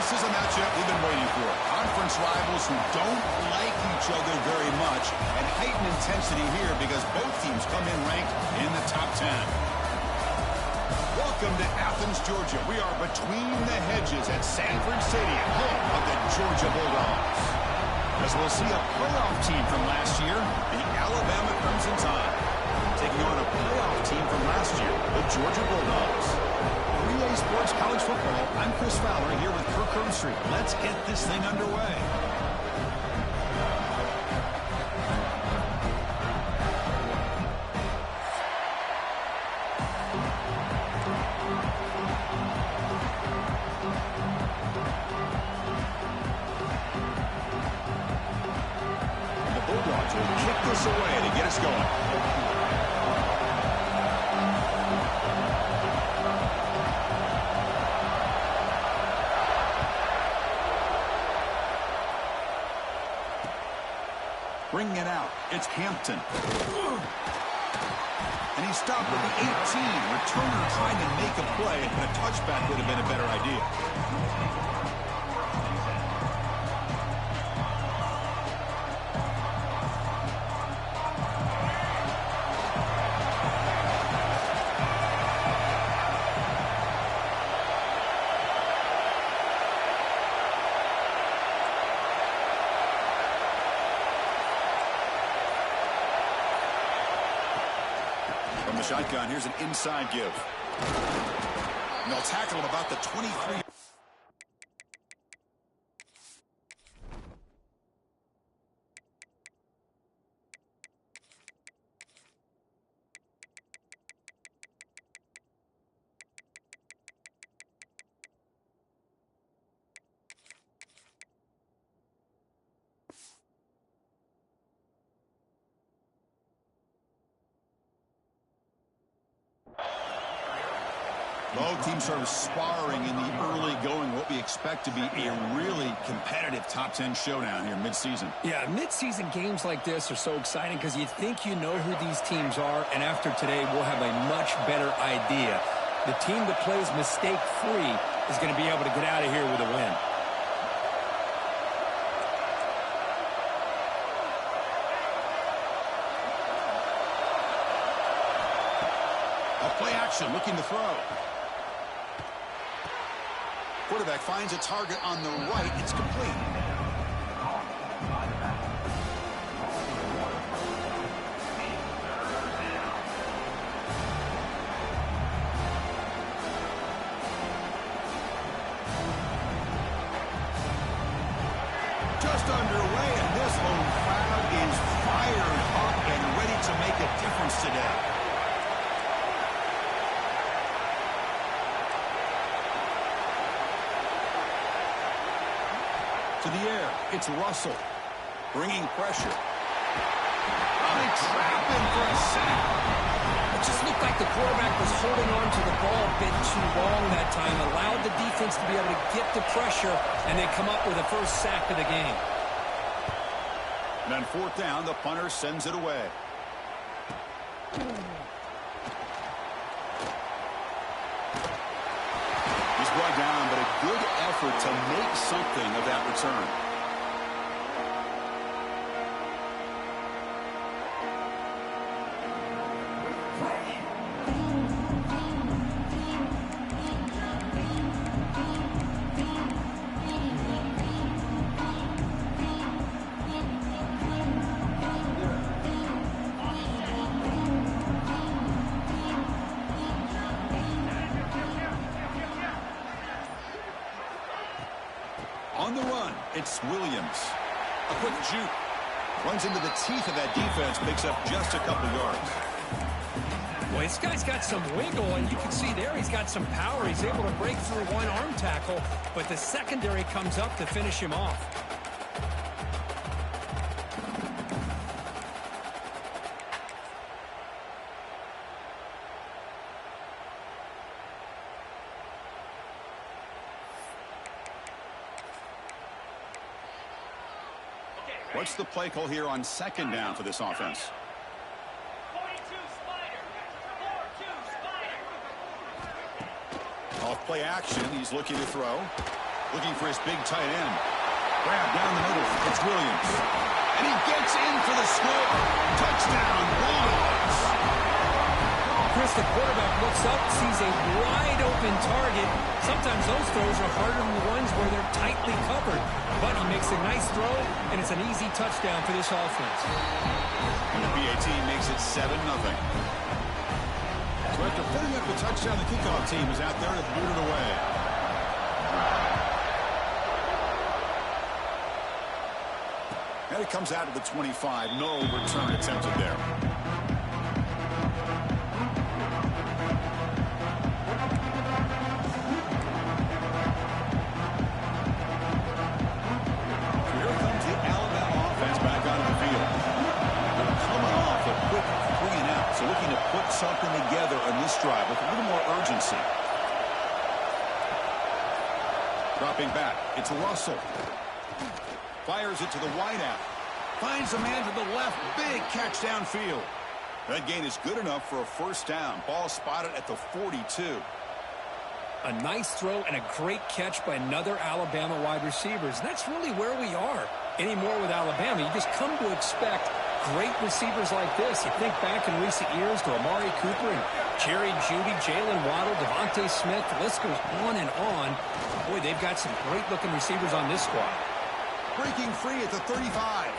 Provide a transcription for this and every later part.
This is a matchup we've been waiting for. Conference rivals who don't like each other very much, and heightened intensity here because both teams come in ranked in the top 10. Welcome to Athens, Georgia. We are between the hedges at Sanford Stadium, home of the Georgia Bulldogs. As we'll see a playoff team from last year, the Alabama Crimson Tide, taking on a playoff team from last year, the Georgia Bulldogs. Relay Sports College Football, I'm Chris Fowler here with Kirk Herbstreit. Let's get this thing underway. Bulldogs will kick this away to get us going. Bringing it out, it's Hampton. And he stopped with the 18. Returner trying to make a play, and a touchback would have been a better idea. From the shotgun, here's an inside give. And they'll tackle him about the 23. Both teams sort of sparring in the early going, what we expect to be a really competitive top 10 showdown here mid-season. Yeah, mid-season games like this are so exciting because you think you know who these teams are, and after today we'll have a much better idea. The team that plays mistake-free is going to be able to get out of here with a win. A play action, looking to throw. Quarterback finds a target on the right. It's complete. Just underway, and this home crowd is fired up and ready to make a difference today. To the air, it's Russell, bringing pressure. They trap him for a sack. It just looked like the quarterback was holding on to the ball a bit too long that time, allowed the defense to be able to get the pressure, and they come up with the first sack of the game. And on fourth down, the punter sends it away. Brought down, but a good effort to make something of that return. On the run, it's Williams. A quick juke. Runs into the teeth of that defense, picks up just a couple yards. Well, this guy's got some wiggle, and you can see there he's got some power. He's able to break through one arm tackle, but the secondary comes up to finish him off. What's the play call here on second down for this offense? Off play action, he's looking to throw. Looking for his big tight end. Grab down the middle. It's Williams. And he gets in for the score. Touchdown, Bulldogs. Chris, the quarterback looks up, sees a wide-open target. Sometimes those throws are harder than the ones where they're tightly covered. But he makes a nice throw, and it's an easy touchdown for this offense. And the BAT makes it 7-0. So after putting up the touchdown, the kickoff team is out there to boot it away. And it comes out of the 25. No return attempted there. Something together on this drive with a little more urgency. Dropping back, it's Russell. Fires it to the wideout. Finds a man to the left. Big catch downfield. That gain is good enough for a first down. Ball spotted at the 42. A nice throw and a great catch by another Alabama wide receivers. And that's really where we are. Anymore with Alabama, you just come to expect great receivers like this. You think back in recent years to Amari Cooper and Jerry Jeudy, Jalen Waddle, Devontae Smith. The list goes on and on. Boy, they've got some great-looking receivers on this squad. Breaking free at the 35.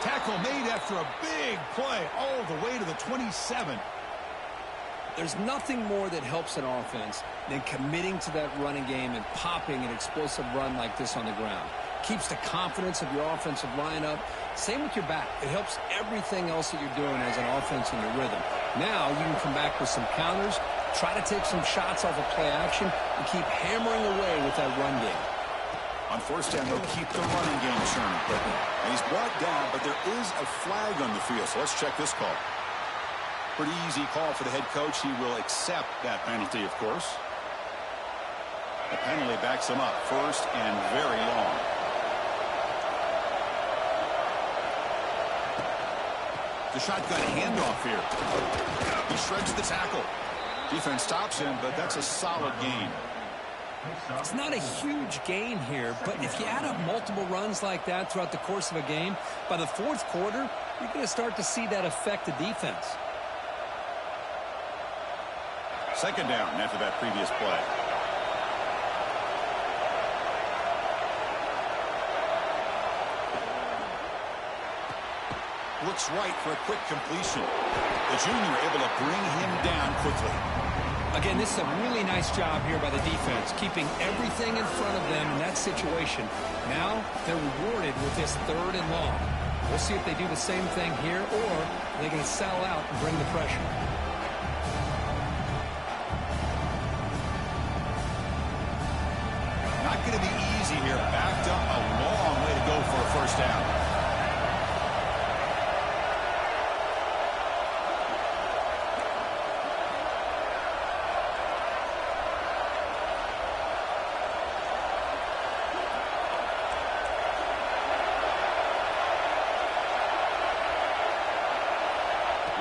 Tackle made after a big play all the way to the 27. There's nothing more that helps an offense than committing to that running game and popping an explosive run like this on the ground. Keeps the confidence of your offensive lineup. Same with your back. It helps everything else that you're doing as an offense in your rhythm. Now you can come back with some counters, try to take some shots off of play action, and keep hammering away with that run game. On first down, they'll keep the running game churning. And he's brought down, but there is a flag on the field, so let's check this call. Pretty easy call for the head coach. He will accept that penalty, of course. The penalty backs him up first and very long. The shotgun handoff here. He shreds the tackle. Defense stops him, but that's a solid gain. It's not a huge gain here, but if you add up multiple runs like that throughout the course of a game, by the fourth quarter, you're going to start to see that affect the defense. Second down after that previous play. Looks right for a quick completion. The junior able to bring him down quickly. Again, this is a really nice job here by the defense, keeping everything in front of them in that situation. Now they're rewarded with this 3rd and long. We'll see if they do the same thing here, or they're going to sell out and bring the pressure. Not going to be easy here. Backed up a long way to go for a first down.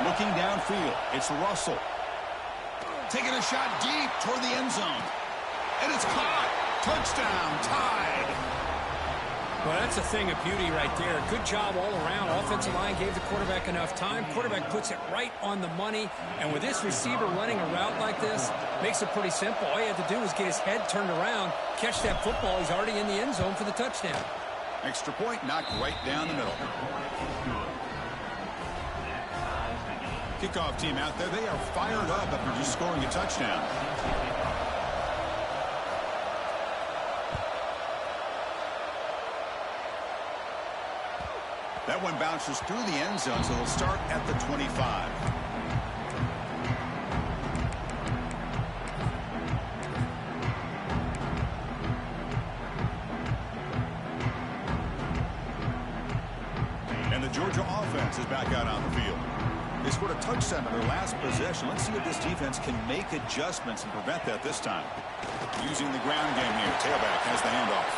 Looking downfield, it's Russell. Taking a shot deep toward the end zone. And it's caught. Touchdown, tied. Well, that's a thing of beauty right there. Good job all around. Offensive line gave the quarterback enough time. Quarterback puts it right on the money. And with this receiver running a route like this, makes it pretty simple. All you have to do is get his head turned around, catch that football. He's already in the end zone for the touchdown. Extra point knocked right down the middle. Kickoff team out there. They are fired up after just scoring a touchdown. That one bounces through the end zone, so they'll start at the 25. And the Georgia offense is back out on the field. They scored a touchdown in their last possession. Let's see if this defense can make adjustments and prevent that this time. Using the ground game here. Tailback has the handoff.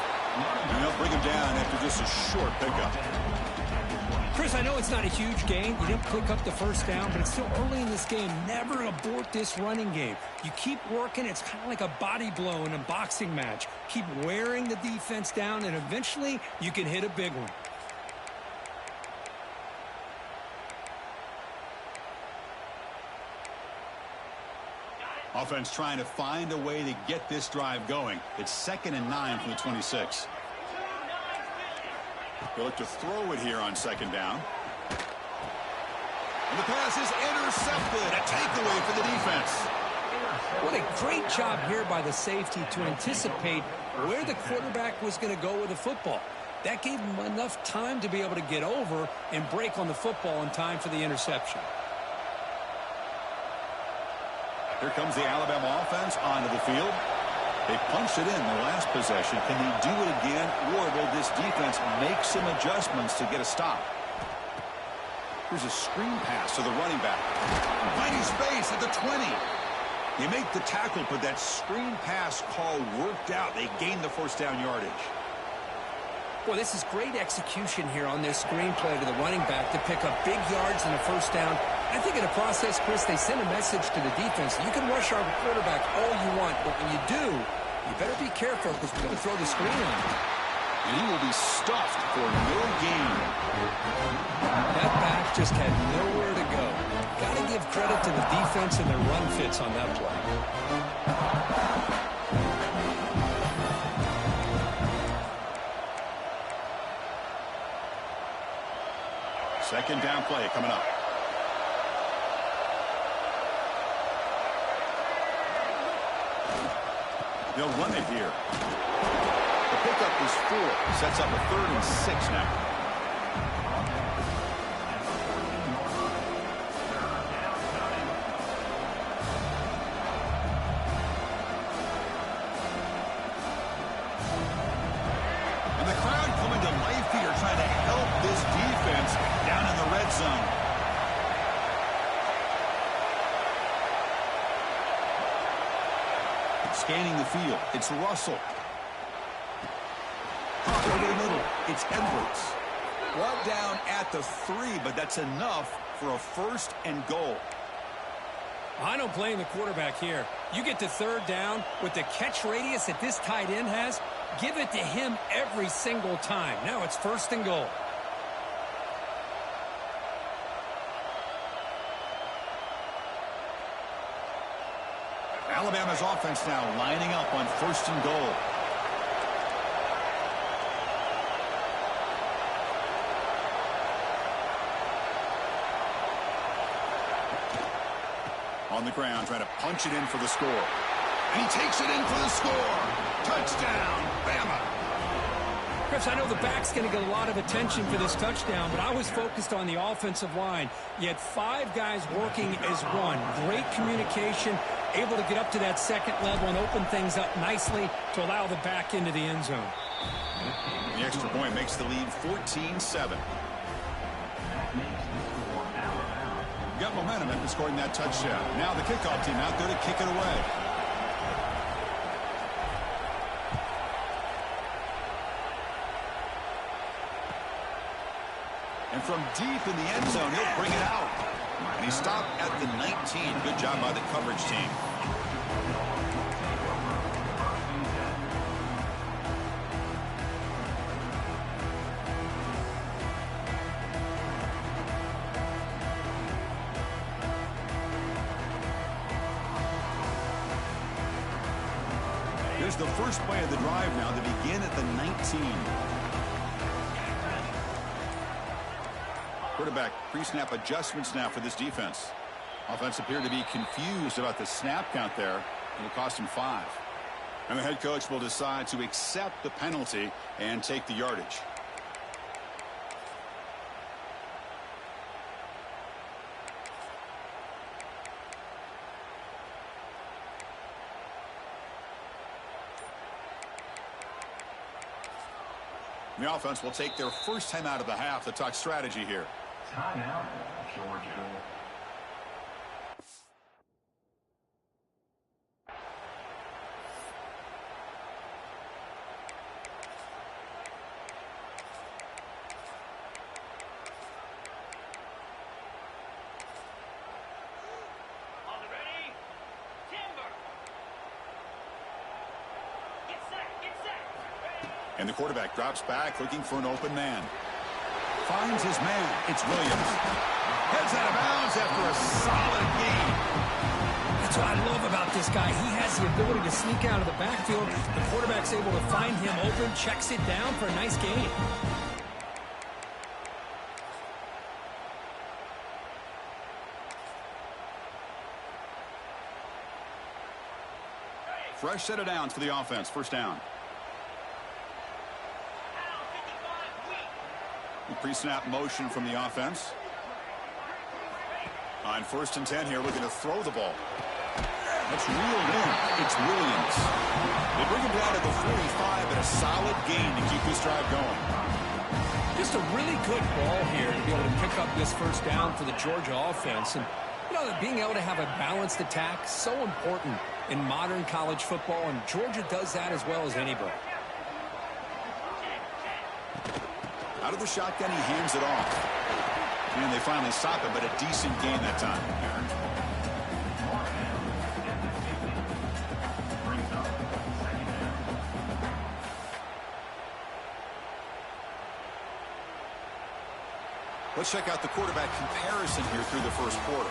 And they'll bring him down after just a short pickup. Chris, I know it's not a huge gain. You didn't pick up the first down, but it's still early in this game. Never abort this running game. You keep working. It's kind of like a body blow in a boxing match. Keep wearing the defense down, and eventually you can hit a big one. Offense trying to find a way to get this drive going. It's 2nd and 9 from the 26. They'll look to throw it here on 2nd down. And the pass is intercepted. A takeaway for the defense. What a great job here by the safety to anticipate where the quarterback was going to go with the football. That gave him enough time to be able to get over and break on the football in time for the interception. Here comes the Alabama offense onto the field. They punched it in the last possession. Can they do it again, or will this defense make some adjustments to get a stop? Here's a screen pass to the running back. Finding space at the 20. They make the tackle, but that screen pass call worked out. They gained the first down yardage. Well, this is great execution here on this screen play to the running back to pick up big yards in the first down. I think in the process, Chris, they send a message to the defense. You can rush our quarterback all you want, but when you do, you better be careful because we're going to throw the screen on him. And he will be stuffed for no gain. That back just had nowhere to go. Got to give credit to the defense and their run fits on that play. 2nd down play coming up. They'll run it here. The pickup is 4. Sets up a 3rd and 6 now. And the crowd coming to life here, trying to help this defense down in the red zone. Scanning the field. It's Russell. Caught over the middle. It's Edwards. Brought down at the 3, but that's enough for a 1st and goal. I don't blame the quarterback here. You get to 3rd down with the catch radius that this tight end has. Give it to him every single time. Now it's 1st and goal. Alabama's offense now lining up on 1st and goal. On the ground, trying to punch it in for the score. And he takes it in for the score. Touchdown, Bama. Chris, I know the back's going to get a lot of attention for this touchdown, but I was focused on the offensive line. You had 5 guys working as one. Great communication, able to get up to that 2nd level and open things up nicely to allow the back into the end zone. The extra point makes the lead 14-7. Got momentum after scoring that touchdown. Now the kickoff team out there to kick it away. And from deep in the end zone, he'll bring it out. And he stopped at the 19. Good job by the coverage team. Here's the first play of the drive now to begin at the 19. Quarterback pre-snap adjustments now for this defense. Offense appeared to be confused about the snap count there. It'll cost him 5. And the head coach will decide to accept the penalty and take the yardage. The offense will take their first time out of the half to talk strategy here. Timeout, Georgia. And the quarterback drops back looking for an open man. Finds his man. It's Williams. Heads out of bounds after a solid gain. That's what I love about this guy. He has the ability to sneak out of the backfield. The quarterback's able to find him open, checks it down for a nice gain. Fresh set of downs for the offense. First down. Pre-snap motion from the offense. On 1st and 10 here, looking to throw the ball. That's reeled in. It's Williams. They bring him down to the 45, but a solid gain to keep this drive going. Just a really good ball here to be able to pick up this first down for the Georgia offense. And, you know, being able to have a balanced attack, so important in modern college football, and Georgia does that as well as anybody. Out of the shotgun, he hands it off. And they finally stop it, but a decent gain that time. Let's check out the quarterback comparison here through the first quarter.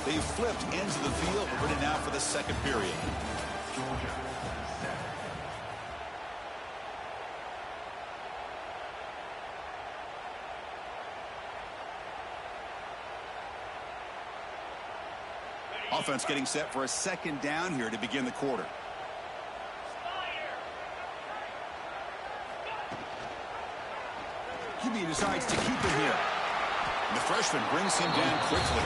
They've flipped ends of the field. We're ready now for the second period. Offense getting set for a second down here to begin the quarter. QB decides to keep it here. And the freshman brings him down quickly.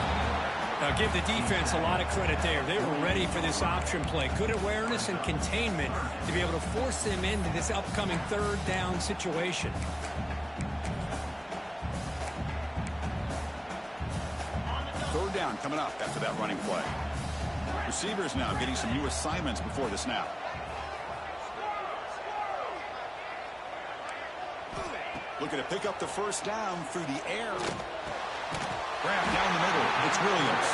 Now give the defense a lot of credit there. They were ready for this option play. Good awareness and containment to be able to force them into this upcoming third down situation. Third down coming up after that running play. Receivers now getting some new assignments before the snap. Looking to pick up the first down through the air. Grab down the middle. It's Williams.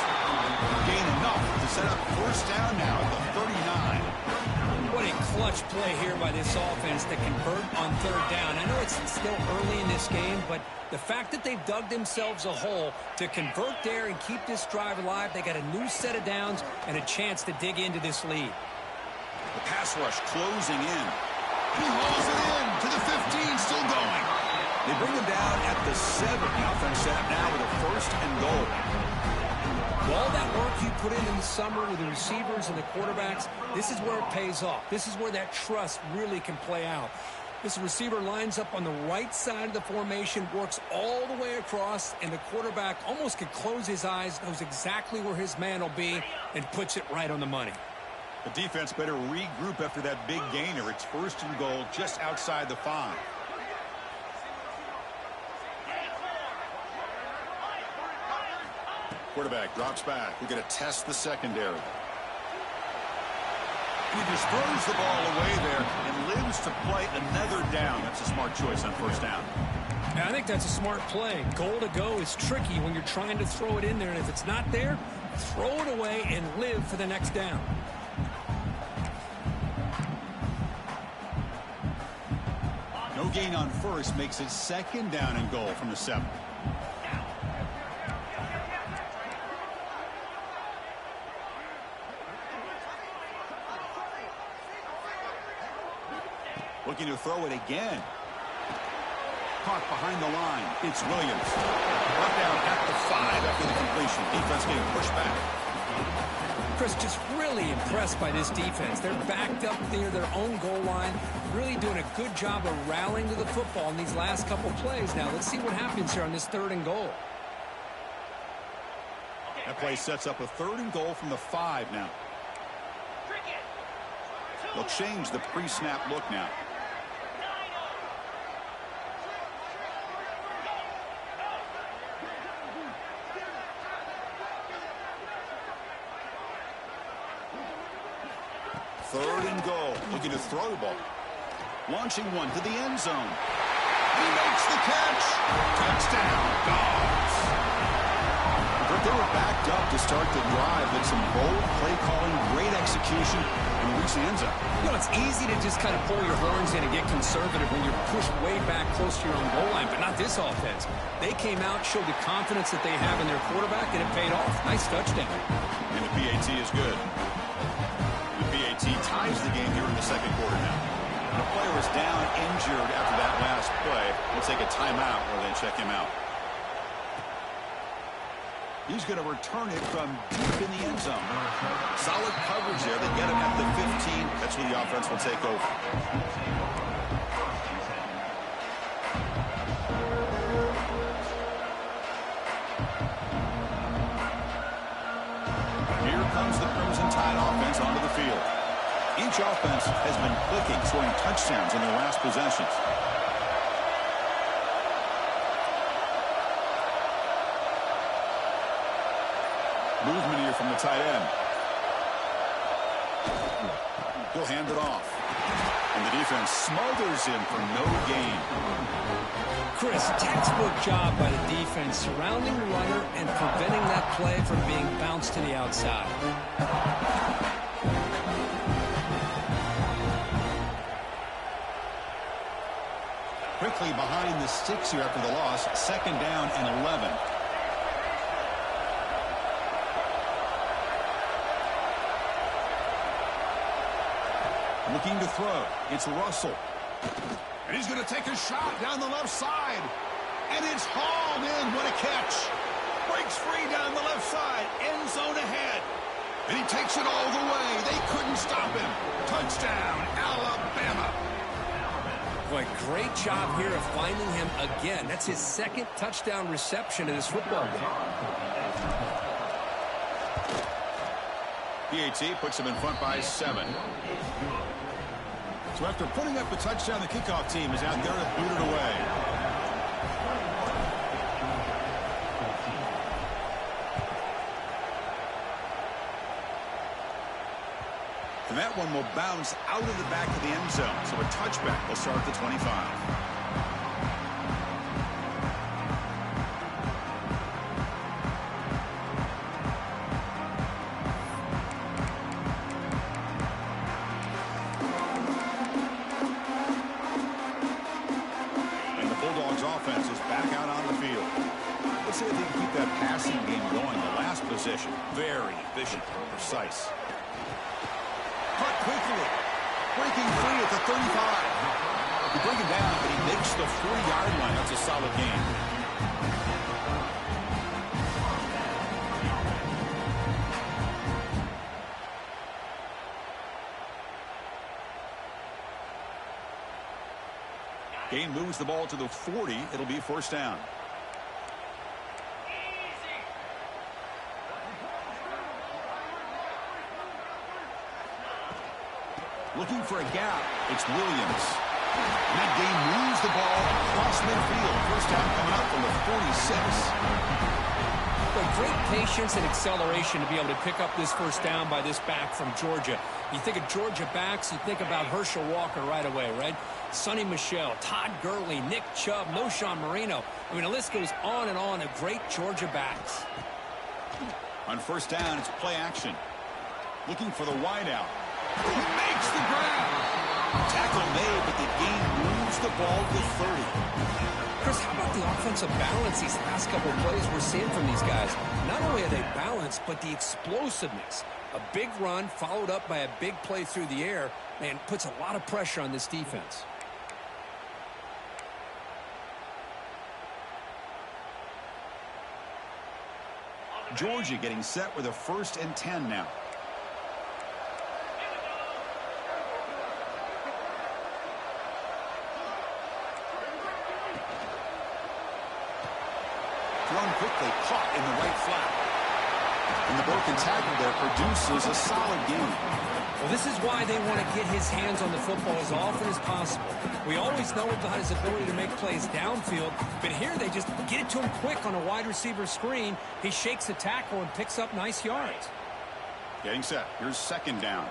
Gain enough to set up first down now at the 39. What a clutch play here by this offense to convert on third down. I know it's still early in this game, but the fact that they've dug themselves a hole to convert there and keep this drive alive, they got a new set of downs and a chance to dig into this lead. The pass rush closing in. He hauls it in to the 15, still going. They bring him down at the 7. The offense set up now with a first and goal. All that work you put in the summer with the receivers and the quarterbacks, this is where it pays off. This is where that trust really can play out. This receiver lines up on the right side of the formation, works all the way across, and the quarterback almost can close his eyes, knows exactly where his man will be, and puts it right on the money. The defense better regroup after that big gainer. It's first and goal just outside the 5. Quarterback drops back. We're going to test the secondary. He just throws the ball away there and lives to play another down. That's a smart choice on first down. Yeah, I think that's a smart play. Goal to go is tricky when you're trying to throw it in there, and if it's not there, throw it away and live for the next down. No gain on first makes it second down and goal from the 7. Looking to throw it again. Caught behind the line. It's Williams. Brought down at the 5 after the completion. Defense getting pushed back. Chris, just really impressed by this defense. They're backed up near their own goal line, really doing a good job of rallying to the football in these last couple plays. Now, let's see what happens here on this third and goal. That play sets up a third and goal from the 5 now. They'll change the pre-snap look now. Third and goal. Looking to throw the ball. Launching one to the end zone. He makes the catch. Touchdown, Dogs. They were backed up to start the drive, but some bold play calling, great execution, and reach the end zone. You know, it's easy to just kind of pull your horns in and get conservative when you're pushed way back close to your own goal line, but not this offense. They came out, showed the confidence that they have in their quarterback, and it paid off. Nice touchdown. And the PAT is good. The PAT ties the game here in the second quarter now. The player was down injured after that last play. We'll take a timeout while they check him out. He's going to return it from deep in the end zone. Solid coverage there. They get him at the 15. That's where the offense will take over. Here comes the Crimson Tide offense onto the field. Each offense has been clicking, scoring touchdowns in their last possessions. Movement here from the tight end. He'll hand it off. And the defense smothers him for no gain. Chris, textbook job by the defense surrounding the runner and preventing that play from being bounced to the outside. Quickly behind the sticks here after the loss. Second down and 11. Looking to throw. It's Russell. And he's going to take a shot down the left side. And it's hauled in. What a catch. Breaks free down the left side. End zone ahead. And he takes it all the way. They couldn't stop him. Touchdown, Alabama. Boy, great job here of finding him again. That's his second touchdown reception in this football game. PAT puts him in front by 7. So after putting up a touchdown, the kickoff team is out there to boot it away. And that one will bounce out of the back of the end zone. So a touchback will start at the 25. Offense is back out on the field. Let's see if they can keep that passing game going. The last possession, very efficient and precise. Cut quickly. Breaking free at the 35. You bring him down, but he makes the 40-yard line. That's a solid game. Gain moves the ball to the 40. It'll be first down. Looking for a gap. It's Williams. And that game moves the ball across midfield. First down coming up from the 46. But great patience and acceleration to be able to pick up this first down by this back from Georgia. You think of Georgia backs, you think about Herschel Walker right away, right? Sonny Michel, Todd Gurley, Nick Chubb, Noshawn Marino. I mean, the list goes on and on of great Georgia backs. On first down, it's play action. Looking for the wideout. He makes the grab. Tackle made, but the gain moves the ball to 30. Chris, how about the offensive balance these last couple of plays we're seeing from these guys? Not only are they balanced, but the explosiveness. A big run followed up by a big play through the air, and puts a lot of pressure on this defense. Georgia getting set with a 1st and 10 now. Thrown quickly, caught in the right flat. And the broken tackle there produces a solid game. Well, this is why they want to get his hands on the football as often as possible. We always know about his ability to make plays downfield, but here they just get it to him quick on a wide receiver screen. He shakes the tackle and picks up nice yards. Getting set. Here's second down.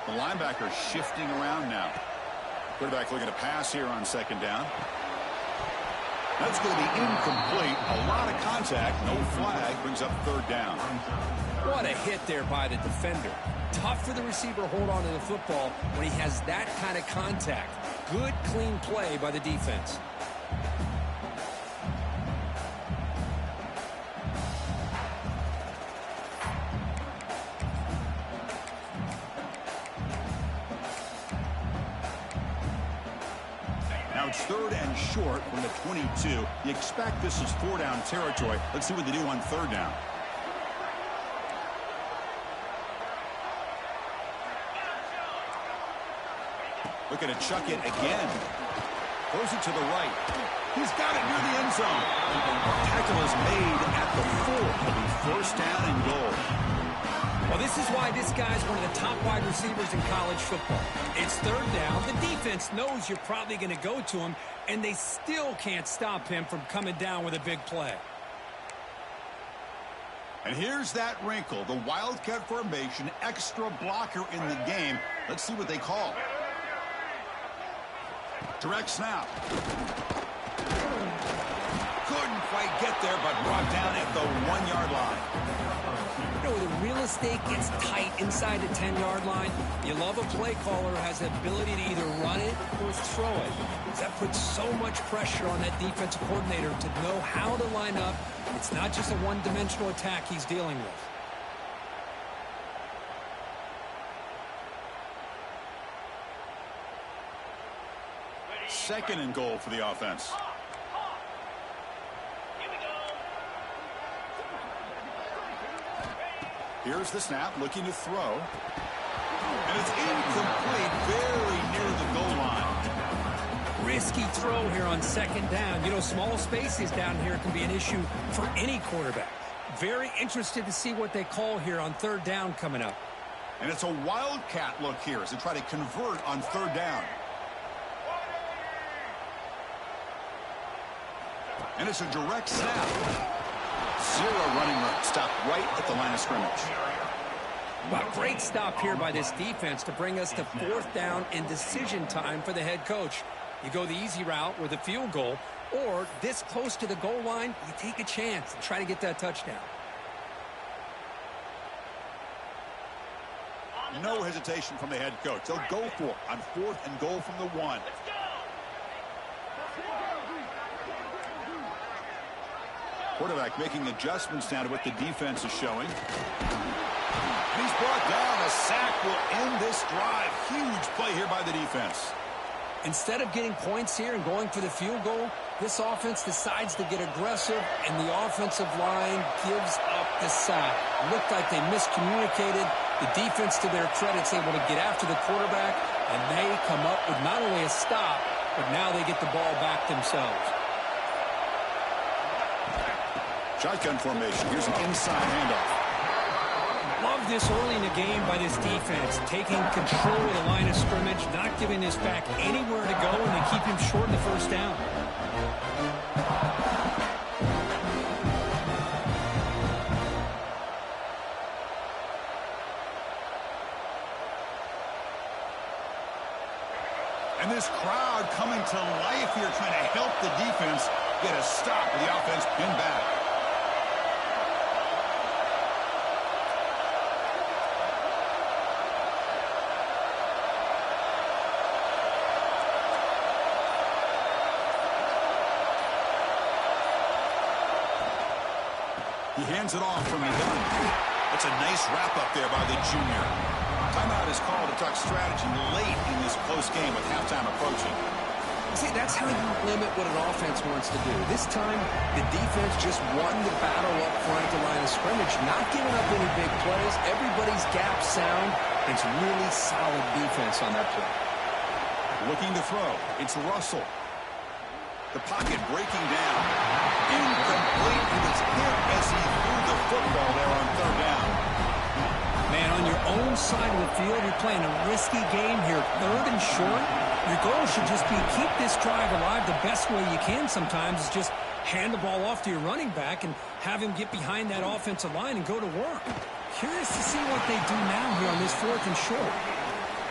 The linebacker shifting around now. Quarterback looking to pass here on second down. That's going to be incomplete. A lot of contact. No flag. Brings up third down. What a hit there by the defender. Tough for the receiver to hold on to the football when he has that kind of contact. Good, clean play by the defense. Now it's third and short from the 22. You expect this is four-down territory. Let's see what they do on third down. Looking to chuck it again. Throws it to the right. He's got it near the end zone. Tackle is made at the 4. It'll be first down and goal. Well, this is why this guy's one of the top wide receivers in college football. It's third down. The defense knows you're probably going to go to him, and they still can't stop him from coming down with a big play. And here's that wrinkle. The Wildcat formation, extra blocker in the game. Let's see what they call. Direct snap. Couldn't quite get there, but brought down at the 1-yard line. You know, the real estate gets tight inside the 10-yard line. You love a play caller who has the ability to either run it or throw it. That puts so much pressure on that defensive coordinator to know how to line up. It's not just a one-dimensional attack he's dealing with. Second and goal for the offense. Here's the snap, looking to throw. And it's incomplete, very near the goal line. Risky throw here on second down. You know, small spaces down here can be an issue for any quarterback. Very interested to see what they call here on third down coming up. And it's a Wildcat look here as they try to convert on third down. And it's a direct snap. Zero running room. Stopped right at the line of scrimmage. Well, great stop here by this defense to bring us to fourth down and decision time for the head coach. You go the easy route with a field goal, or this close to the goal line, you take a chance and try to get that touchdown. No hesitation from the head coach. They'll go for it on fourth and goal from the 1. Quarterback making adjustments now to what the defense is showing. And he's brought down. A sack will end this drive. Huge play here by the defense. Instead of getting points here and going for the field goal, this offense decides to get aggressive, and the offensive line gives up the sack. Looked like they miscommunicated. The defense, to their credit, is able to get after the quarterback, and they come up with not only a stop, but now they get the ball back themselves. Shotgun formation. Here's an inside handoff. Love this early in the game by this defense, taking control of the line of scrimmage, not giving this back anywhere to go, and they keep him short in the first down. And this crowd coming to life here, trying to help the defense get a stop with the offense pinned back. He hands it off from the gun. That's a nice wrap-up there by the junior. Timeout is called to talk strategy late in this close game with halftime approaching. See, that's how you limit what an offense wants to do. This time, the defense just won the battle up front at the line of scrimmage, not giving up any big plays. Everybody's gap sound. It's really solid defense on that play. Looking to throw. It's Russell. The pocket breaking down. Incomplete. He was hit as he threw the football there on third down. Man, on your own side of the field, you're playing a risky game here. Third and short. Your goal should just be keep this drive alive the best way you can sometimes is just hand the ball off to your running back and have him get behind that offensive line and go to work. Curious to see what they do now here on this fourth and short.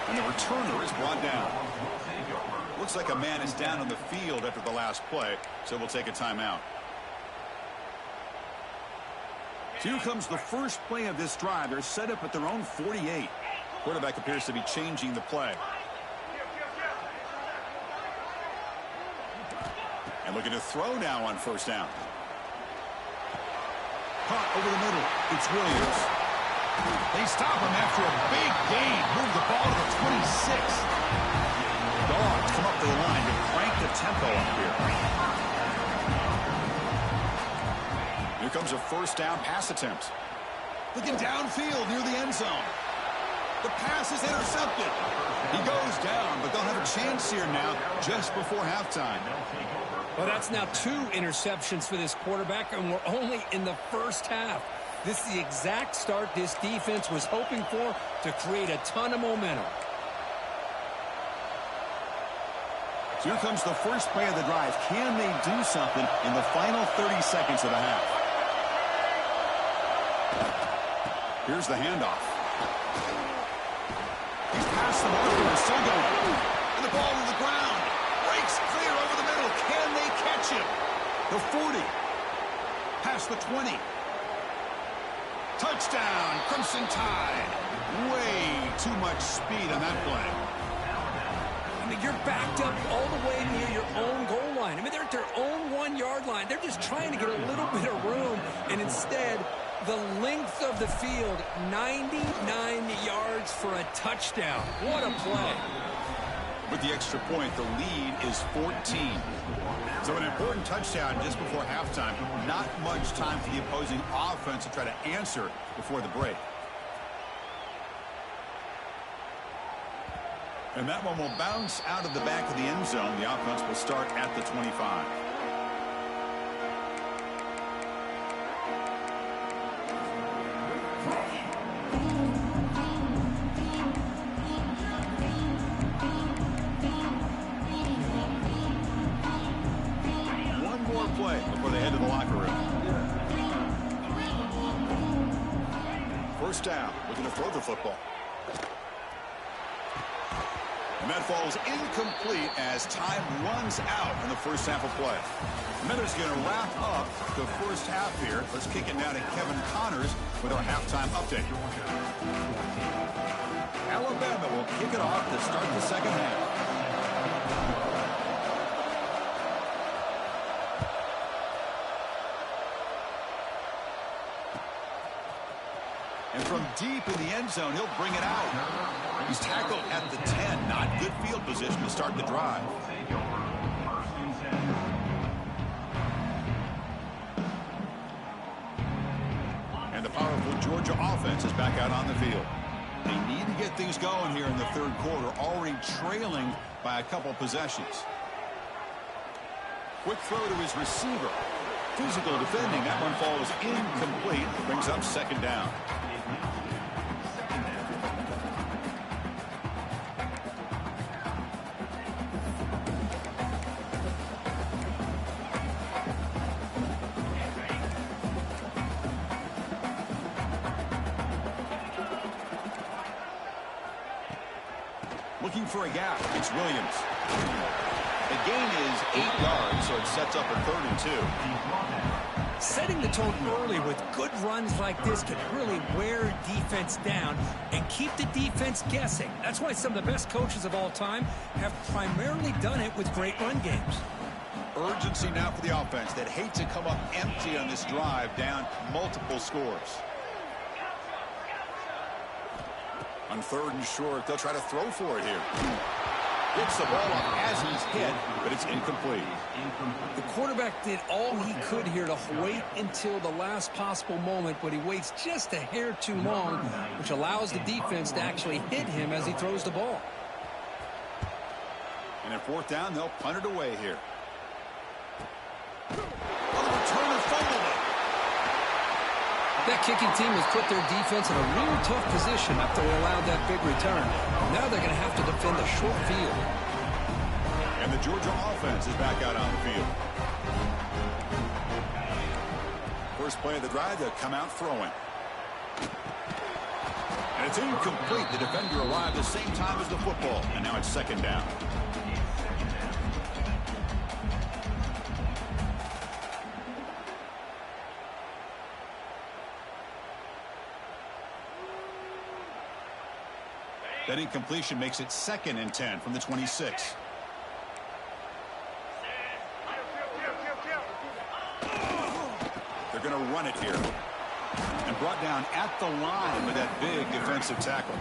And the returner is brought down. Looks like a man is down on the field after the last play, so we'll take a timeout. Here comes the first play of this drive. They're set up at their own 48. Quarterback appears to be changing the play. And looking to throw now on first down. Caught over the middle. It's Williams. They stop him after a big gain. Move the ball to the 26. Dogs come up to the line to crank the tempo up here. Here comes a first down pass attempt. Looking downfield near the end zone. The pass is intercepted. He goes down, but they'll have a chance here now just before halftime. Well, that's now 2 interceptions for this quarterback, and we're only in the first half. This is the exact start this defense was hoping for to create a ton of momentum. So here comes the first play of the drive. Can they do something in the final 30 seconds of the half? Here's the handoff. He's past the marker and still going. And the ball to the ground. Breaks clear over the middle. Can they catch him? The 40. Past the 20. Touchdown, Crimson Tide. Way too much speed on that play. I mean, you're backed up all the way near your own goal line. I mean, they're at their own 1-yard line. They're just trying to get a little bit of room, and instead, the length of the field, 99 yards for a touchdown. What a play. With the extra point, the lead is 14. So an important touchdown just before halftime. Not much time for the opposing offense to try to answer before the break. And that one will bounce out of the back of the end zone. The offense will start at the 25. One more play before they head to the locker room. First down, looking to throw the football. And that falls incomplete as time runs out in the first half of play. Miller's going to wrap up the first half here. Let's kick it now to Kevin Connors with our halftime update. Alabama will kick it off to start the second half. And from deep in the end zone, he'll bring it out. He's tackled at the 10. Not good field position to start the drive. And the powerful Georgia offense is back out on the field. They need to get things going here in the third quarter, already trailing by a couple possessions. Quick throw to his receiver. Physical defending. That one falls incomplete. Brings up second down. Looking for a gap. It's Williams. The gain is 8 yards, so it sets up a 3rd and 2. Setting the tone early with good runs like this can really wear defense down and keep the defense guessing. That's why some of the best coaches of all time have primarily done it with great run games. Urgency now for the offense that hate to come up empty on this drive, down multiple scores. On 3rd and short, they'll try to throw for it here. Gets the ball up as he's hit, but it's incomplete. The quarterback did all he could here to wait until the last possible moment, but he waits just a hair too long, which allows the defense to actually hit him as he throws the ball. And at 4th down, they'll punt it away here. Oh, the returner fumbled it. That kicking team has put their defense in a real tough position after they allowed that big return. Now they're going to have to defend a short field. And the Georgia offense is back out on the field. First play of the drive, they'll come out throwing. And it's incomplete. The defender arrived the same time as the football. And now it's second down. That incompletion makes it 2nd and 10 from the 26. They're going to run it here. And brought down at the line with that big defensive tackle.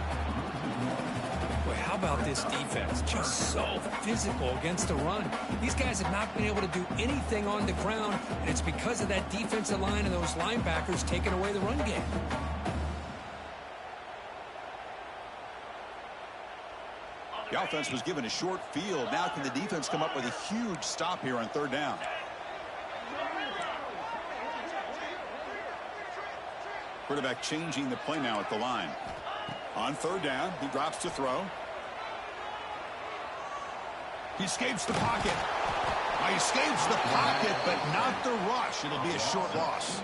Boy, how about this defense? Just so physical against the run. These guys have not been able to do anything on the ground, and it's because of that defensive line and those linebackers taking away the run game. The offense was given a short field. Now can the defense come up with a huge stop here on 3rd down? Quarterback changing the play now at the line. On 3rd down, he drops to throw. He escapes the pocket. He escapes the pocket, but not the rush. It'll be a short loss.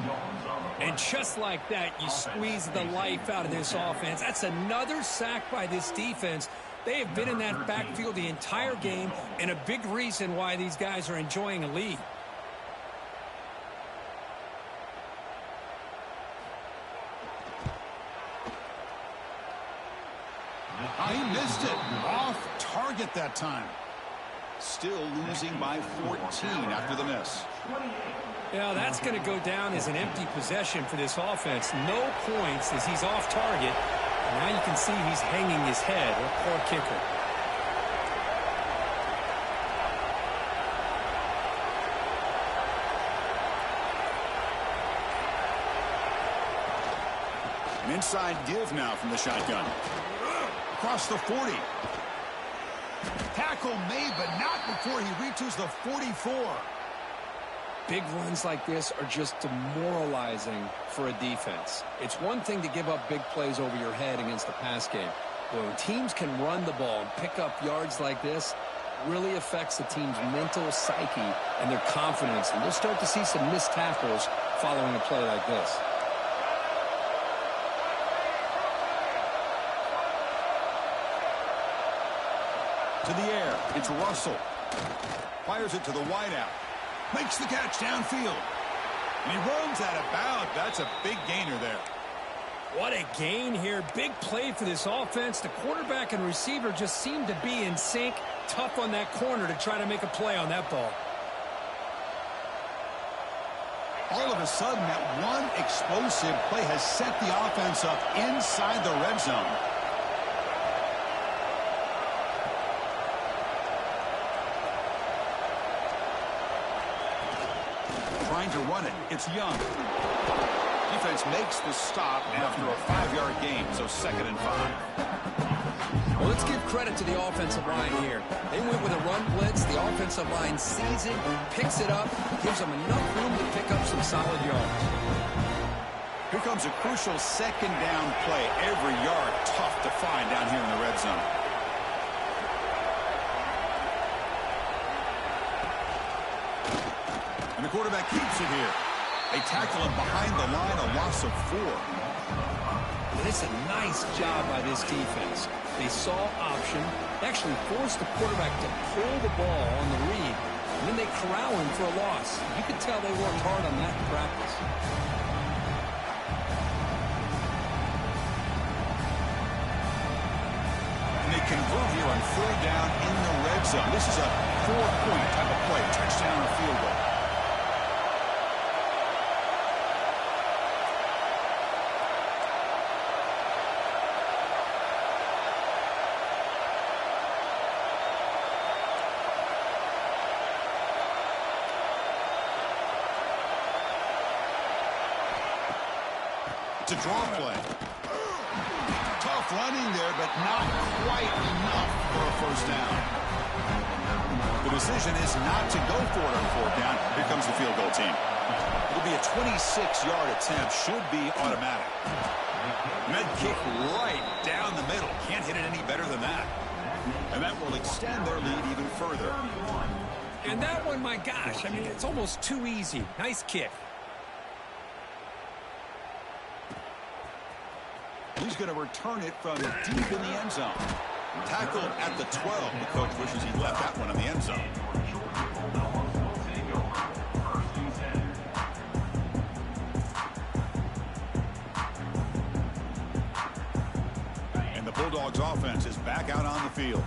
And just like that, you squeeze the life out of this offense. That's another sack by this defense. They have been in that backfield the entire game, and a big reason why these guys are enjoying a lead. He missed it. Off target that time. Still losing by 14 after the miss. Yeah, that's going to go down as an empty possession for this offense. No points as he's off target. And now you can see he's hanging his head. A poor kicker. An inside give now from the shotgun. Across the 40. Tackle made, but not before he reaches the 44. Big runs like this are just demoralizing for a defense. It's one thing to give up big plays over your head against the pass game. But when teams can run the ball and pick up yards like this, it really affects the team's mental psyche and their confidence. And we'll start to see some missed tackles following a play like this. To the air, it's Russell. Fires it to the wideout. Makes the catch downfield. And he runs out of bounds. That's a big gainer there. What a gain here. Big play for this offense. The quarterback and receiver just seem to be in sync. Tough on that corner to try to make a play on that ball. All of a sudden, that one explosive play has set the offense up inside the red zone. Trying to run it. It's Young. Defense makes the stop after a 5-yard gain, so 2nd and 5. Well, let's give credit to the offensive line here. They went with a run blitz. The offensive line sees it, picks it up, gives them enough room to pick up some solid yards. Here comes a crucial 2nd down play. Every yard tough to find down here in the red zone. And the quarterback keeps it here. They tackle him behind the line, a loss of 4. And it's a nice job by this defense. They saw option, actually forced the quarterback to pull the ball on the read, and then they corral him for a loss. You could tell they worked hard on that in practice. And they convert here on 3rd down in the red zone. This is a 4-point type of play, touchdown or field goal. To draw play. Tough running there, but not quite enough for a 1st down. The decision is not to go for it on 4th down. Here comes the field goal team. It'll be a 26-yard attempt. Should be automatic. Med kick right down the middle. Can't hit it any better than that. And that will extend their lead even further. And that one, my gosh, I mean, it's almost too easy. Nice kick. He's going to return it from deep in the end zone. Tackled at the 12. The coach wishes he left that one in the end zone. And the Bulldogs offense is back out on the field.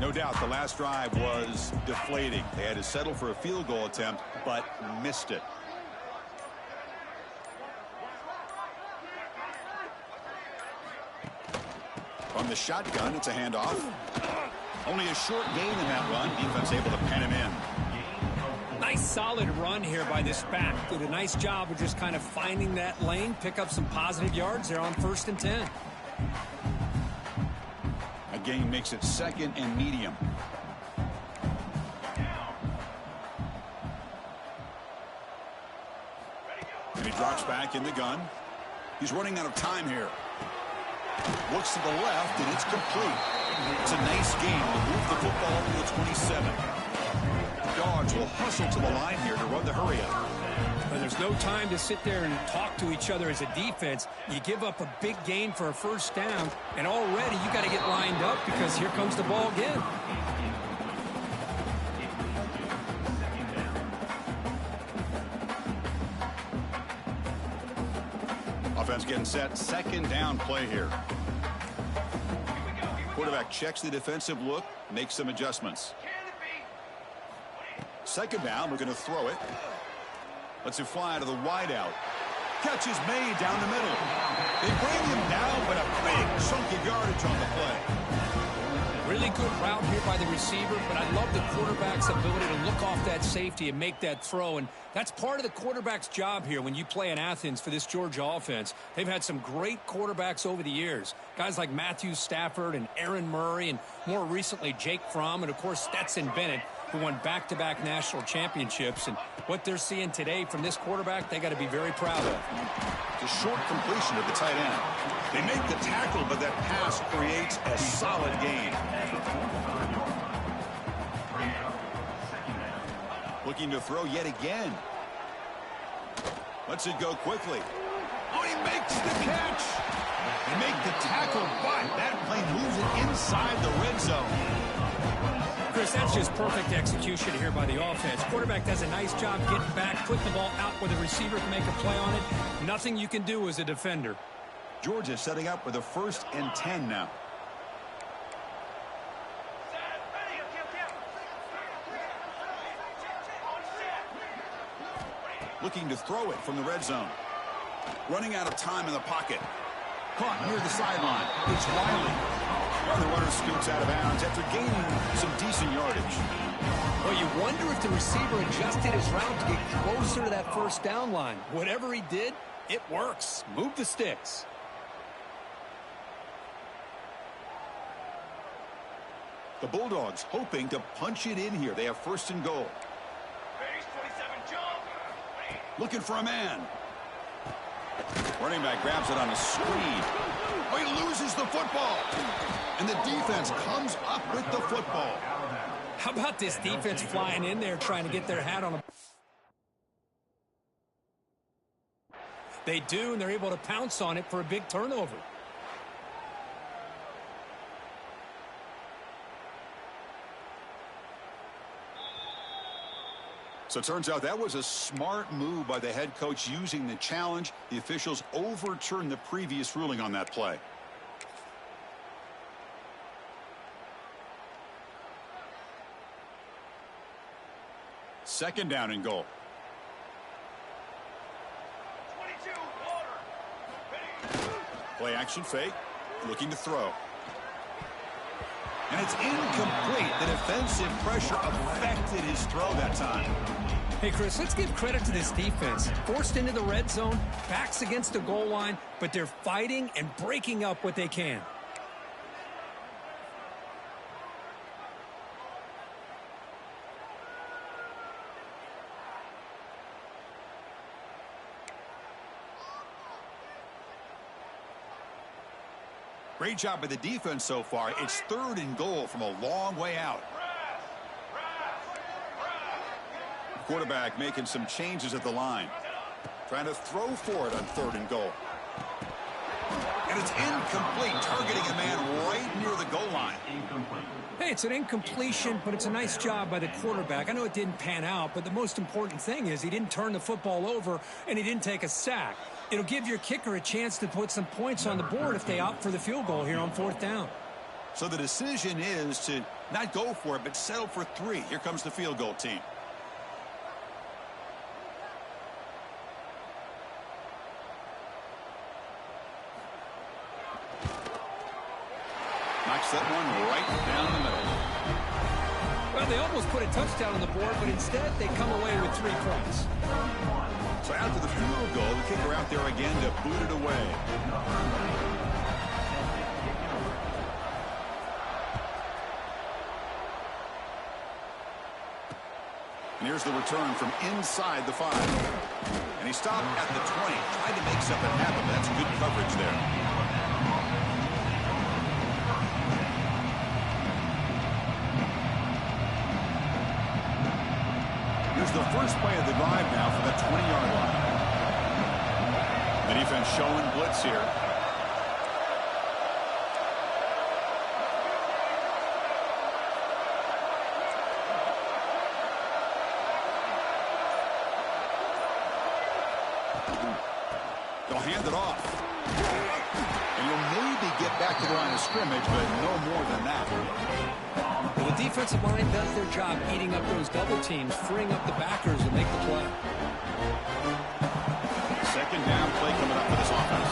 No doubt the last drive was deflating. They had to settle for a field goal attempt, but missed it. From the shotgun, it's a handoff. Only a short gain in that run. Defense able to pen him in. Nice solid run here by this back. Did a nice job of just kind of finding that lane, pick up some positive yards there on 1st and 10. A gain makes it 2nd and medium. And he drops back in the gun. He's running out of time here. Looks to the left, and it's complete. It's a nice game to move the football to the 27. Dogs will hustle to the line here to run the hurry up. But there's no time to sit there and talk to each other as a defense. You give up a big gain for a 1st down, and already you got to get lined up because here comes the ball again. Offense getting set. 2nd down play here. Quarterback checks the defensive look, makes some adjustments. 2nd down, we're going to throw it. Lets it fly to the wideout. Catch is made down the middle. They bring him down, but a big chunk of yardage on the play. Really good route here by the receiver, but I love the quarterback's ability to look off that safety and make that throw. And that's part of the quarterback's job here when you play in Athens for this Georgia offense. They've had some great quarterbacks over the years. Guys like Matthew Stafford and Aaron Murray and more recently Jake Fromm and, of course, Stetson Bennett, who won back-to-back national championships. And what they're seeing today from this quarterback, they got to be very proud of. It's a short completion to the tight end. They make the tackle, but that pass creates a solid gain. Looking to throw yet again. Lets it go quickly. Oh, he makes the catch. They make the tackle, but that play moves it inside the red zone. Chris, that's just perfect execution here by the offense. Quarterback does a nice job getting back, putting the ball out where the receiver can make a play on it. Nothing you can do as a defender. Georgia setting up with a 1st and 10 now. Looking to throw it from the red zone. Running out of time in the pocket. Caught near the sideline. It's Wiley. And the runner scoots out of bounds after gaining some decent yardage. Well, you wonder if the receiver adjusted his route to get closer to that 1st down line. Whatever he did, it works. Move the sticks. The Bulldogs hoping to punch it in here. They have 1st and goal. Looking for a man. Running back grabs it on a screen. Oh, he loses the football. And the defense comes up with the football. How about this defense flying in there trying to get their hat on a... They do, and they're able to pounce on it for a big turnover. So it turns out that was a smart move by the head coach using the challenge. The officials overturned the previous ruling on that play. Second down and goal. 22, Play action fake. Looking to throw. And it's incomplete. The defensive pressure affected his throw that time. Hey, Chris, let's give credit to this defense. Forced into the red zone, backs against the goal line, but they're fighting and breaking up what they can. Great job by the defense so far. It's 3rd and goal from a long way out. Quarterback making some changes at the line. Trying to throw for it on 3rd and goal. And it's incomplete, targeting a man right near the goal line. Hey, it's an incompletion, but it's a nice job by the quarterback. I know it didn't pan out, but the most important thing is he didn't turn the football over and he didn't take a sack. It'll give your kicker a chance to put some points on the board if they opt for the field goal here on 4th down. So the decision is to not go for it, but settle for 3. Here comes the field goal team. Knocks that one right down the middle. Well, they almost put a touchdown on the board, but instead they come away with 3 points. So after the field goal, the kicker out there again to boot it away. And here's the return from inside the 5. And he stopped at the 20. Tried to make something happen, but that's good coverage there. Here's the first play of the drive now for the 20-yard line. The defense showing blitz here. They'll hand it off. And you'll maybe get back to the line of scrimmage, but no more than that. Well, the defensive line does their job eating up those double teams, freeing up the backers to make the play. Second down play coming up for this offense.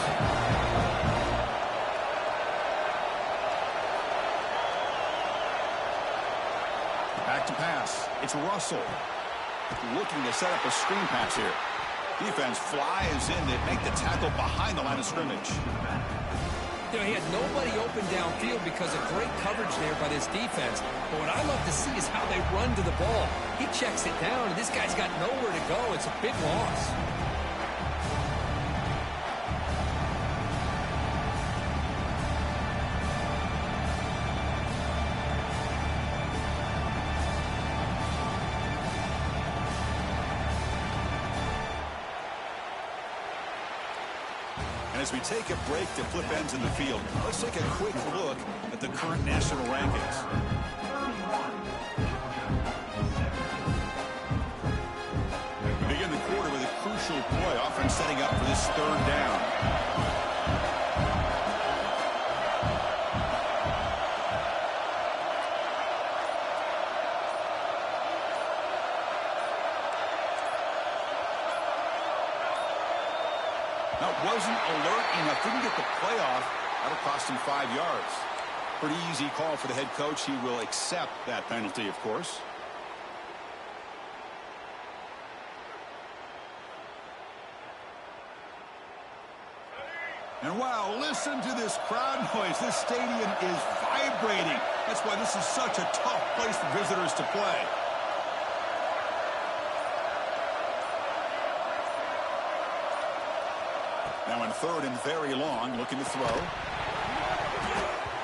Back to pass. It's Russell looking to set up a screen pass here. Defense flies in to make the tackle behind the line of scrimmage. You know, he had nobody open downfield because of great coverage there by this defense. But what I love to see is how they run to the ball. He checks it down, and this guy's got nowhere to go. It's a big loss. And as we take a break to flip ends in the field, let's take a quick look at the current national rankings. We begin the quarter with a crucial play, often setting up for this 3rd down. Now, wasn't alert enough. Didn't get the play off. That'll cost him 5 yards. Pretty easy call for the head coach. He will accept that penalty, of course. And wow, listen to this crowd noise. This stadium is vibrating. That's why this is such a tough place for visitors to play. Now in 3rd and very long, looking to throw.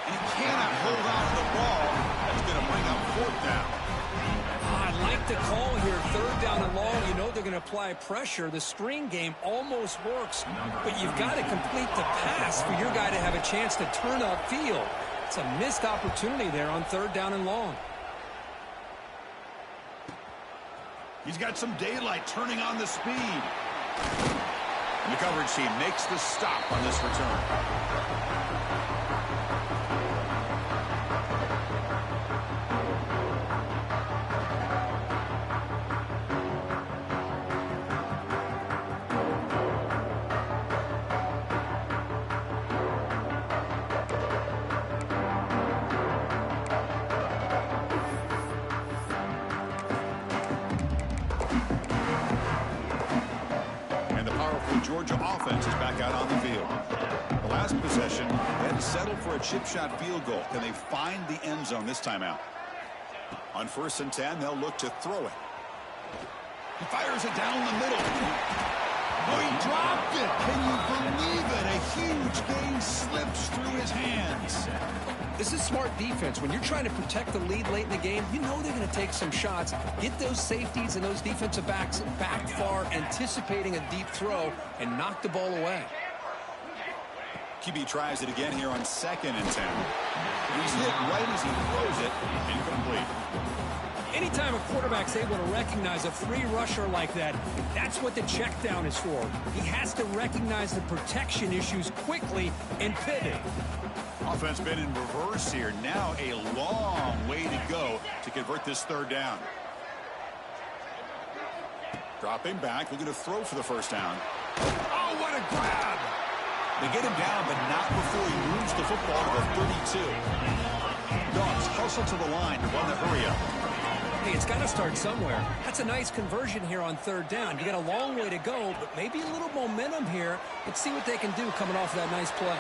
He cannot hold on to the ball. That's going to bring up 4th down. I like the call here. 3rd down and long. You know they're going to apply pressure. The screen game almost works, but you've got to complete the pass for your guy to have a chance to turn upfield. It's a missed opportunity there on 3rd down and long. He's got some daylight turning on the speed. And the coverage team makes the stop on this return. Georgia offense is back out on the field. The last possession, they had to settle for a chip shot field goal. Can they find the end zone this time out? On 1st and 10, they'll look to throw it. He fires it down the middle. Oh, he dropped it. Can you believe it? A huge gain slips through his hands. This is smart defense. When you're trying to protect the lead late in the game, you know they're going to take some shots, get those safeties and those defensive backs back far, anticipating a deep throw, and knock the ball away. QB tries it again here on 2nd and 10. He's hit right as he throws it. Incomplete. Anytime a quarterback's able to recognize a free rusher like that, that's what the check down is for. He has to recognize the protection issues quickly and pivot. Offense been in reverse here. Now a long way to go to convert this 3rd down. Dropping back, looking to throw for the 1st down. Oh, what a grab! They get him down, but not before he moves the football to the 32. Dogs hustle to the line to run the hurry up. Hey, it's got to start somewhere. That's a nice conversion here on 3rd down. You got a long way to go, but maybe a little momentum here. Let's see what they can do coming off that nice play.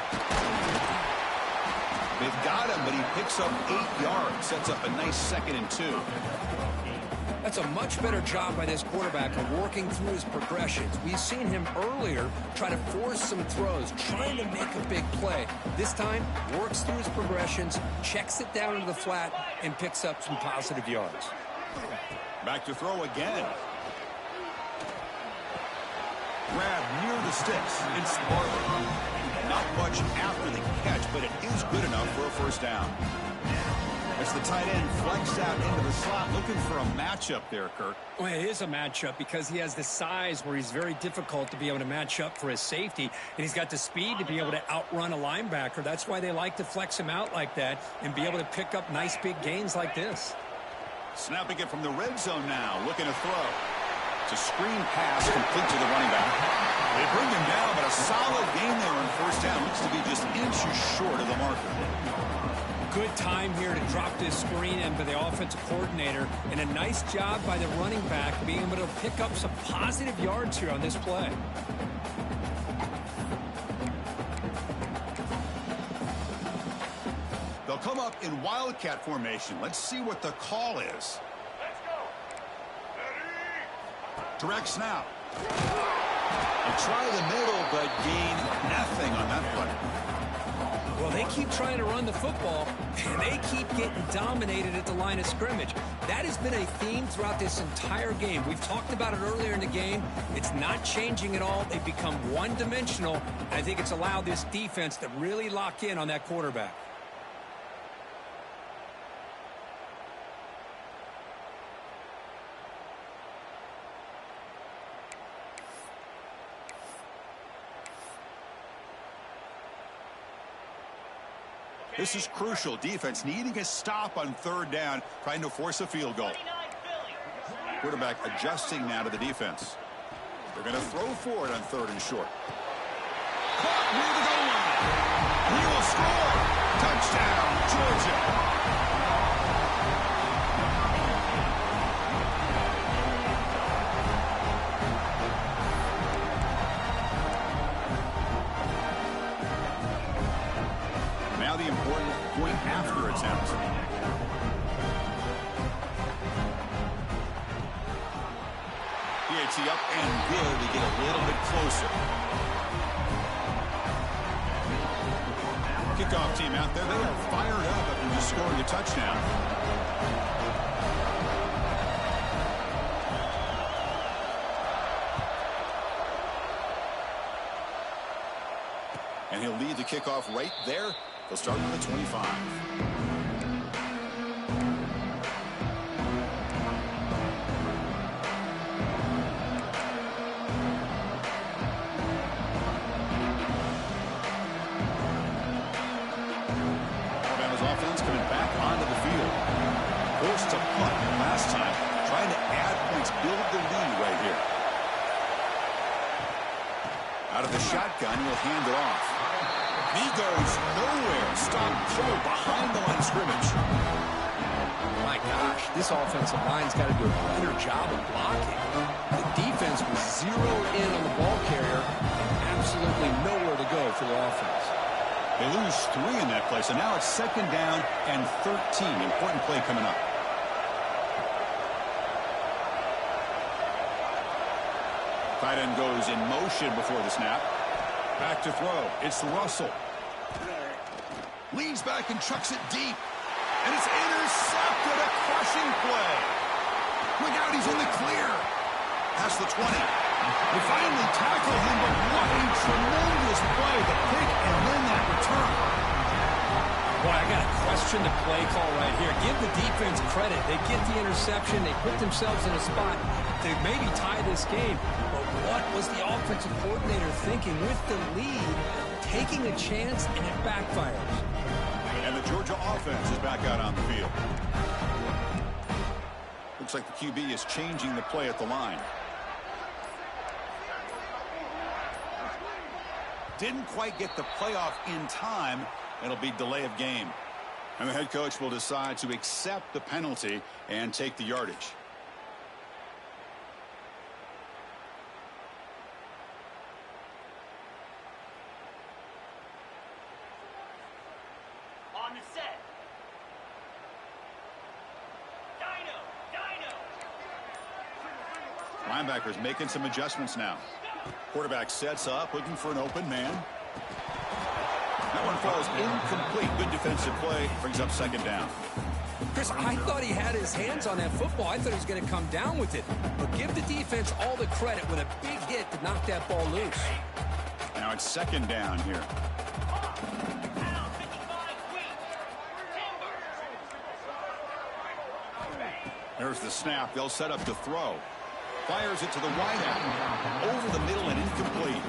They've got him, but he picks up 8 yards. Sets up a nice 2nd and 2. That's a much better job by this quarterback of working through his progressions. We've seen him earlier try to force some throws, trying to make a big play. This time, works through his progressions, checks it down into the flat, and picks up some positive yards. Back to throw again. Grab near the sticks. It's Barber. Not much after the catch, but it is good enough for a 1st down. As the tight end flexed out into the slot, looking for a matchup there, Kirk. Well, it is a matchup because he has the size where he's very difficult to be able to match up for his safety, and he's got the speed to be able to outrun a linebacker. That's why they like to flex him out like that and be able to pick up nice big gains like this. Snapping it from the red zone now, looking to throw. It's a screen pass complete to the running back. They bring him down, but a solid gain there on 1st down. Looks to be just inches short of the marker. Good time here to drop this screen in by the offensive coordinator, and a nice job by the running back being able to pick up some positive yards here on this play. They'll come up in wildcat formation. Let's see what the call is. Direct snap. They try the middle, but gain nothing on that play. Well, they keep trying to run the football, and they keep getting dominated at the line of scrimmage. That has been a theme throughout this entire game. We've talked about it earlier in the game. It's not changing at all. They've become one-dimensional, and I think it's allowed this defense to really lock in on that quarterback. This is crucial. Defense needing a stop on 3rd down, trying to force a field goal. Quarterback adjusting now to the defense. They're going to throw for it on 3rd and short. Caught near the goal line. He will score. Touchdown, Georgia. The important point after attempt. PAT up and good to get a little bit closer. Kickoff team out there, they are fired up after just scoring a touchdown. And he'll lead the kickoff right there. They'll start with the 25. Alabama's offense coming back onto the field. Forced to punt last time. Trying to add points, build the lead right here. Out of the shotgun, he'll hand it off. He goes nowhere. Stop throw behind the line of scrimmage. My gosh, this offensive line's got to do a better job of blocking. The defense was zeroed in on the ball carrier and absolutely nowhere to go for the offense. They lose 3 in that play, so now it's 2nd down and 13. Important play coming up. Tight end goes in motion before the snap. Back to throw. It's Russell. Leans back and chucks it deep. And it's intercepted. A crushing play. Look out, he's in the clear. Past the 20. They finally tackle him, but what a tremendous play. The pick and then that return. Boy, I got to question the play call right here. Give the defense credit. They get the interception. They put themselves in a spot to maybe tie this game. But what was the offensive coordinator thinking with the lead, taking a chance, and it backfires? And the Georgia offense is back out on the field. Looks like the QB is changing the play at the line. Didn't quite get the playoff in time. It'll be delay of game. And the head coach will decide to accept the penalty and take the yardage. On the set. Linebackers making some adjustments now. Quarterback sets up, looking for an open man. That one falls incomplete. Good defensive play. Brings up second down. Chris, I thought he had his hands on that football. I thought he was going to come down with it. But give the defense all the credit with a big hit to knock that ball loose. Now it's second down here. There's the snap. They'll set up to throw. Fires it to the wideout. Over the middle and incomplete.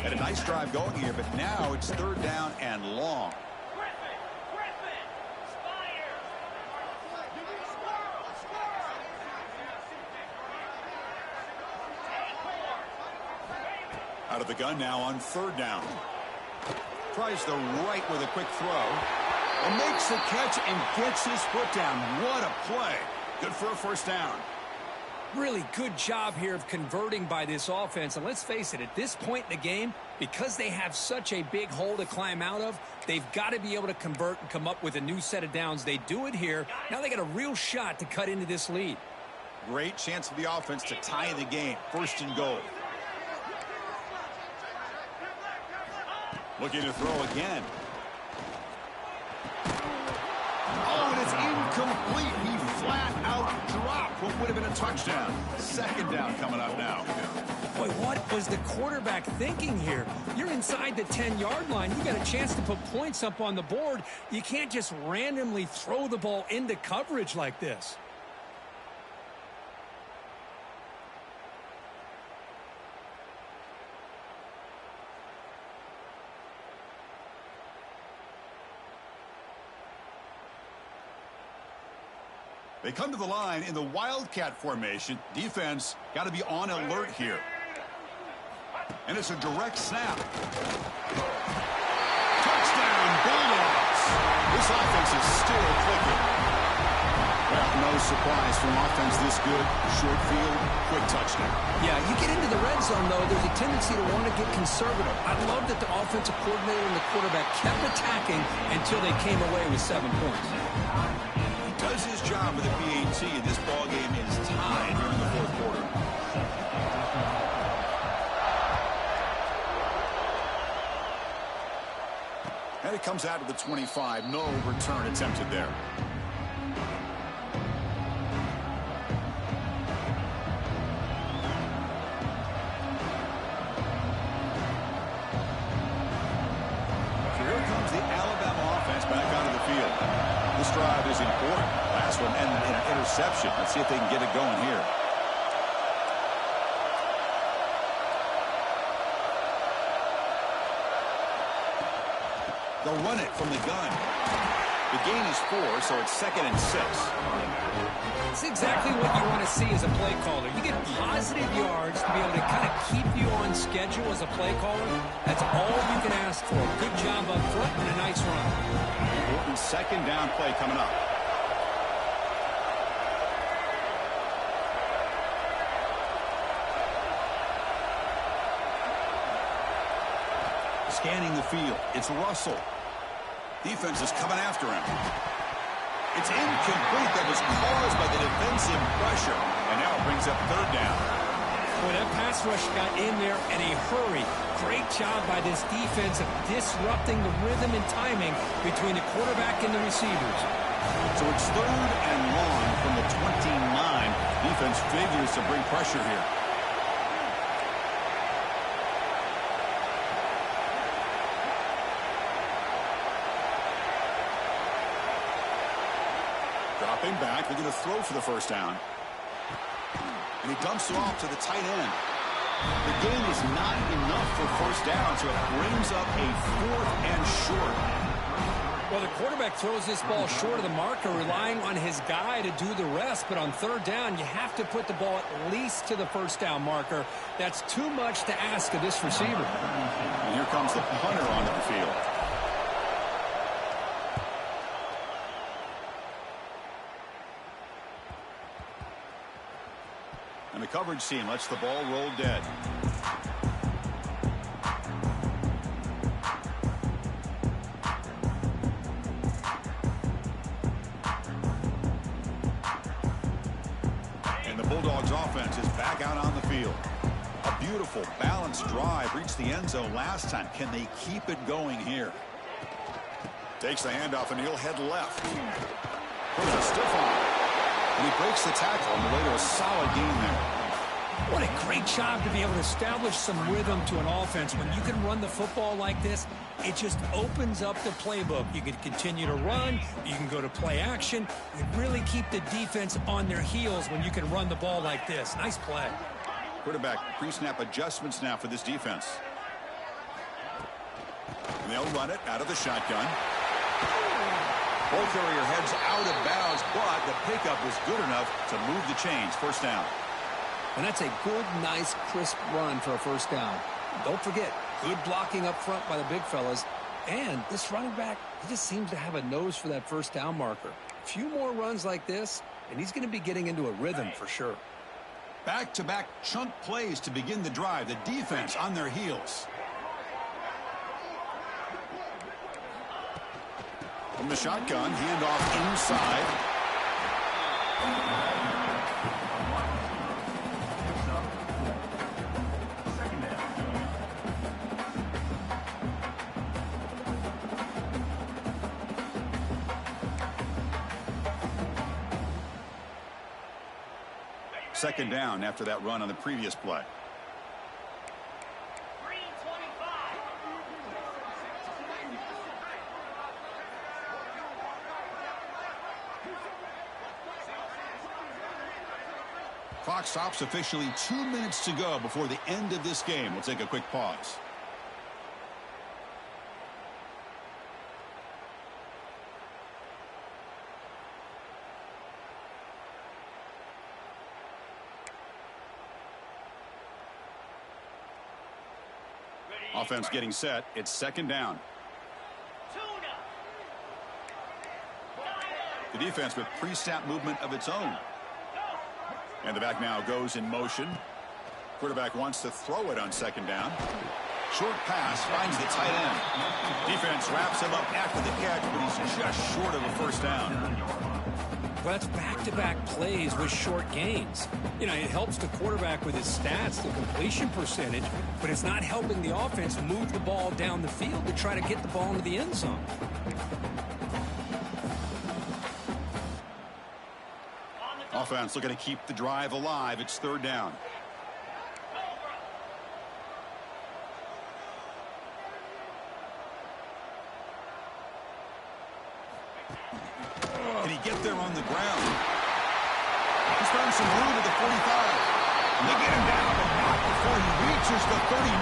Had a nice drive going here, but now it's third down and long. Out of the gun now on third down. Tries the right with a quick throw. And makes the catch and gets his foot down. What a play. Good for a first down. Really good job here of converting by this offense. And let's face it, at this point in the game, because they have such a big hole to climb out of, they've got to be able to convert and come up with a new set of downs. They do it here. Now they got a real shot to cut into this lead. Great chance for the offense to tie the game. First and goal. Looking to throw again. Oh, and it's incomplete. He flat out dropped what would have been a touchdown. Second down coming up now. Boy, what was the quarterback thinking here? You're inside the 10-yard line. You got a chance to put points up on the board. You can't just randomly throw the ball into coverage like this. They come to the line in the Wildcat formation. Defense got to be on alert here. And it's a direct snap. Touchdown, Bulldogs. This offense is still clicking. Well, no surprise from offense this good. Short field, quick touchdown. Yeah, you get into the red zone, though, there's a tendency to want to get conservative. I love that the offensive coordinator and the quarterback kept attacking until they came away with 7 points. Does his job with the PAT, and this ball game is tied here in the fourth quarter. And it comes out of the 25. No return attempted there. So here comes the Alabama offense back onto the field. This drive is important. Last one ended in an interception. Let's see if they can get it going here. They'll run it from the gun. The gain is 4, so it's 2nd and 6. It's exactly what you want to see as a play caller. You get positive yards to be able to kind of keep you on schedule as a play caller. That's all you can ask for. Good job up front and a nice run. Important second down play coming up. Scanning the field. It's Russell. Defense is coming after him. It's incomplete. That was caused by the defensive pressure. And now it brings up third down. Boy, that pass rush got in there in a hurry. Great job by this defense of disrupting the rhythm and timing between the quarterback and the receivers. So it's third and long from the 29. Defense figures to bring pressure here. Dropping back, they're going to throw for the first down. And he dumps it off to the tight end. The gain is not enough for first down, so it brings up a 4th and short. Well, the quarterback throws this ball short of the marker, relying on his guy to do the rest. But on 3rd down, you have to put the ball at least to the first down marker. That's too much to ask of this receiver. And here comes the punter onto the field. And the coverage team lets the ball roll dead. And the Bulldogs offense is back out on the field. A beautiful, balanced drive reached the end zone last time. Can they keep it going here? Takes the handoff and he'll head left. There's a stiff arm. And he breaks the tackle on the way to a solid gain there. What a great job to be able to establish some rhythm to an offense. When you can run the football like this, it just opens up the playbook. You can continue to run. You can go to play action. You really keep the defense on their heels when you can run the ball like this. Nice play. Quarterback pre-snap adjustments now for this defense. And they'll run it out of the shotgun. Ball carrier heads out of bounds, but the pickup was good enough to move the chains. First down. And that's a good, nice, crisp run for a first down. Don't forget, good blocking up front by the big fellas. And this running back, he just seems to have a nose for that first down marker. A few more runs like this, and he's going to be getting into a rhythm for sure. Back-to-back chunk plays to begin the drive. The defense on their heels. From the shotgun, handoff inside. Second down after that run on the previous play. Clock stops officially. 2 minutes to go before the end of this game. We'll take a quick pause. Offense getting set. It's second down. The defense with pre-snap movement of its own. And the back now goes in motion. Quarterback wants to throw it on second down. Short pass finds the tight end. Defense wraps him up after the catch, but he's just short of a first down. Well, that's back-to-back plays with short gains. You know, it helps the quarterback with his stats, the completion percentage, but it's not helping the offense move the ball down the field to try to get the ball into the end zone. Offense looking to keep the drive alive. It's third down. Can he get there on the ground? He's found some room at the 45. And they get him down, but not before he reaches the 39.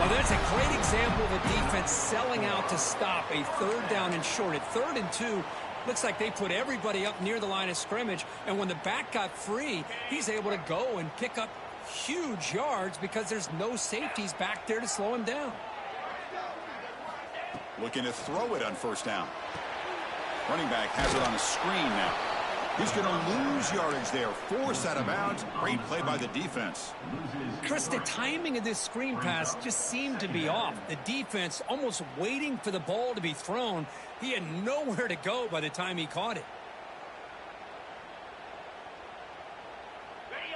Well, that's a great example of a defense selling out to stop a third down and short. At 3rd and 2, looks like they put everybody up near the line of scrimmage, and when the back got free, he's able to go and pick up huge yards because there's no safeties back there to slow him down. Looking to throw it on first down. Running back has it on a screen now. He's going to lose yardage there. Forced out of bounds. Great play by the defense. Chris, the timing of this screen pass just seemed to be off. The defense almost waiting for the ball to be thrown. He had nowhere to go by the time he caught it.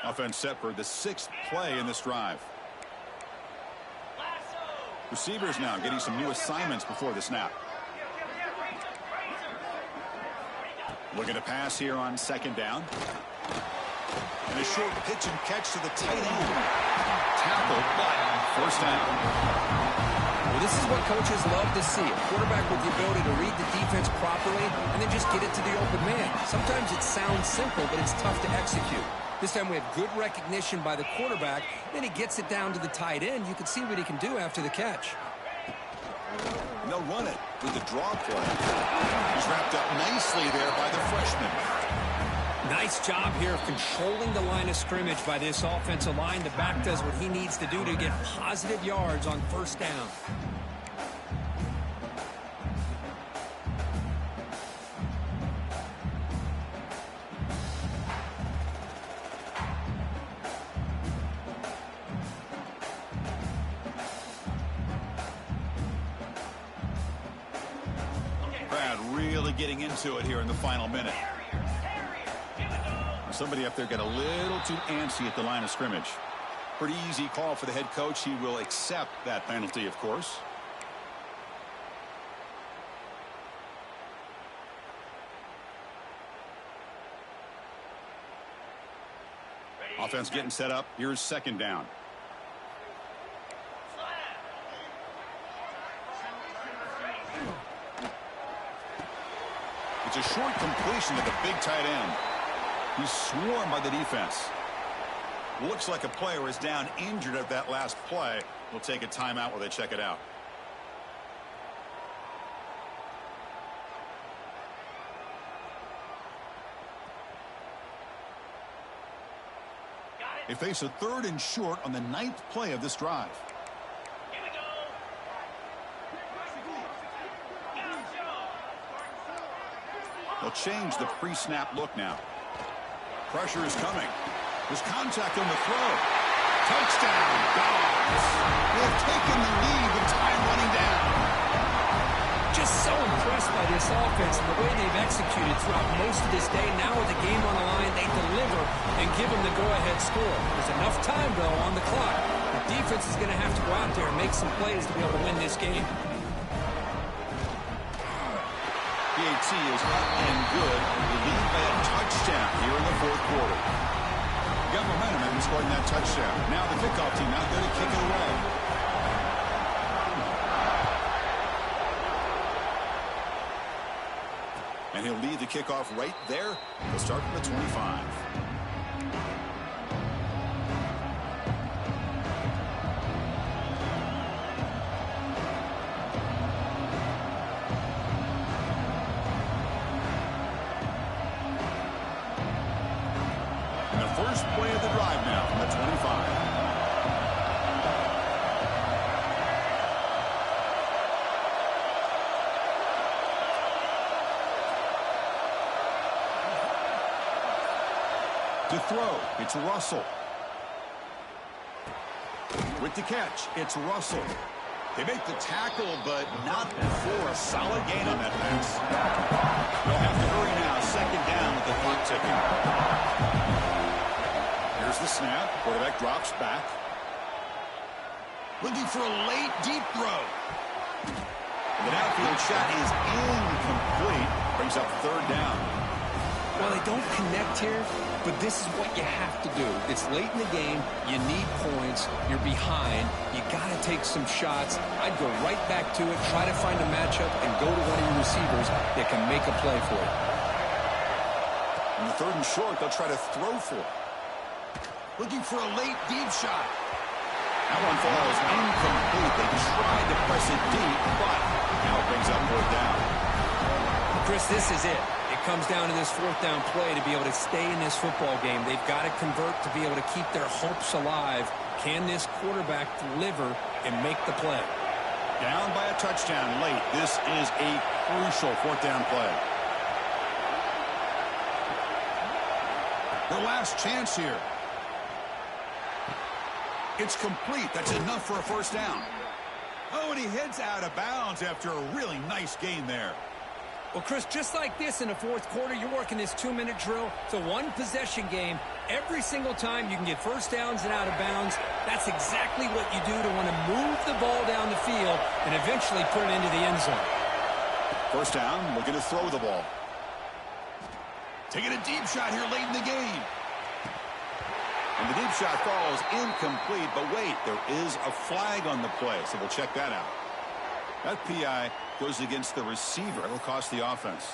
Offense set for the 6th play in this drive. Receivers now getting some new assignments before the snap. Looking to pass here on second down. And a short pitch and catch to the tight end. Tackled, but first down. Well, this is what coaches love to see. A quarterback with the ability to read the defense properly and then just get it to the open man. Sometimes it sounds simple, but it's tough to execute. This time we have good recognition by the quarterback. Then he gets it down to the tight end. You can see what he can do after the catch. And they'll run it with the draw play. He's wrapped up nicely there by the freshman. Nice job here of controlling the line of scrimmage by this offensive line. The back does what he needs to do to get positive yards on first down. Brad really getting into it here in the final minute. Somebody up there got a little too antsy at the line of scrimmage. Pretty easy call for the head coach. He will accept that penalty, of course. Offense getting set up. Here's second down. It's a short completion to the big tight end. He's swarmed by the defense. Looks like a player is down injured at that last play. We'll take a timeout while they check it out. They face a third and short on the 9th play of this drive. They'll change the pre-snap look now. Pressure is coming. There's contact on the throw. Touchdown, Dogs. They've taken the lead with time running down. Just so impressed by this offense and the way they've executed throughout most of this day. Now with the game on the line, they deliver and give them the go-ahead score. There's enough time, though, on the clock. The defense is going to have to go out there and make some plays to be able to win this game. PAT is up and good. They lead by a touchdown here in the fourth quarter. Got momentum after scoring that touchdown. Now the kickoff team out there to kick it away. And he'll lead the kickoff right there. He'll start from the 25. First play of the drive now from the 25. To throw, it's Russell. With the catch, it's Russell. They make the tackle, but not before a solid gain on that pass. They'll have to hurry now. Second down with the clock ticking. Here's the snap. Quarterback drops back. Looking for a late, deep throw. The downfield shot is incomplete. Brings up third down. Well, they don't connect here, but this is what you have to do. It's late in the game. You need points. You're behind. You got to take some shots. I'd go right back to it, try to find a matchup, and go to one of your receivers that can make a play for you. On the third and short, they'll try to throw for it. Looking for a late, deep shot. That one falls incomplete. They tried to press it deep, but now it brings up fourth down. Chris, this is it. It comes down to this fourth down play to be able to stay in this football game. They've got to convert to be able to keep their hopes alive. Can this quarterback deliver and make the play? Down by a touchdown late. This is a crucial fourth down play. Their last chance here. It's complete. That's enough for a first down. Oh, and he heads out of bounds after a really nice gain there. Well, Chris, just like this in the fourth quarter, you're working this 2-minute drill. It's a one-possession game. Every single time you can get first downs and out of bounds. That's exactly what you do to want to move the ball down the field and eventually put it into the end zone. First down, looking to throw the ball. Taking a deep shot here late in the game. And the deep shot falls incomplete, but wait, there is a flag on the play, so we'll check that out. That PI goes against the receiver. It'll cost the offense.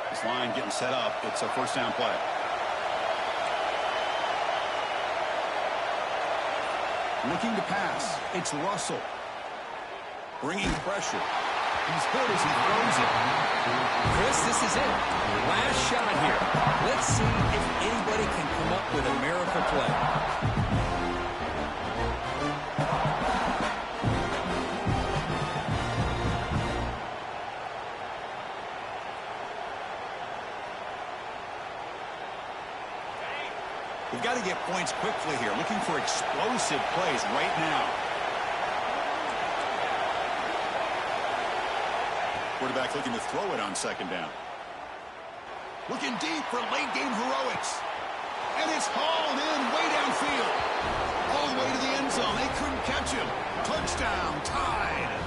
This line getting set up. It's a first down play. Looking to pass. It's Russell. Bringing pressure. He's good as he throws it. Chris, this is it. Last shot here. Let's see if anybody can come up with a miracle play. We've got to get points quickly here. Looking for explosive plays right now. Quarterback looking to throw it on second down. Looking deep for late game heroics. And it's hauled in way downfield. All the way to the end zone. They couldn't catch him. Touchdown, tied.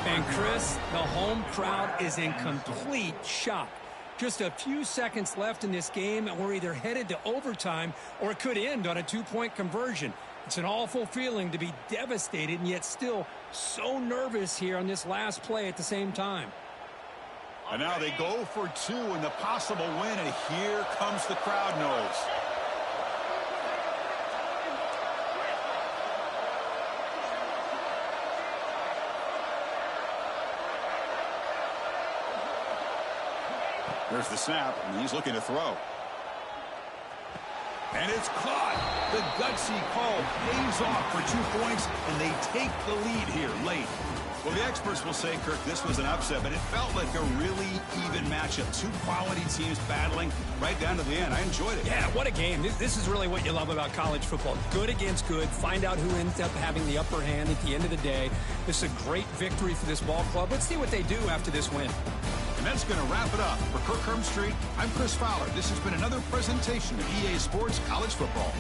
And Chris, the home crowd is in complete shock. Just a few seconds left in this game, and we're either headed to overtime or it could end on a two-point conversion. It's an awful feeling to be devastated and yet still so nervous here on this last play at the same time. And now they go for two in the possible win, and here comes the crowd noise. There's the snap, and he's looking to throw. And it's caught. The gutsy call pays off for 2 points, and they take the lead here late. Well, the experts will say, Kirk, this was an upset, but it felt like a really even matchup. Two quality teams battling right down to the end. I enjoyed it. Yeah, what a game. This is really what you love about college football. Good against good. Find out who ends up having the upper hand at the end of the day. This is a great victory for this ball club. Let's see what they do after this win. And that's going to wrap it up. For Kirk Hermstreet, I'm Chris Fowler. This has been another presentation of EA Sports College Football.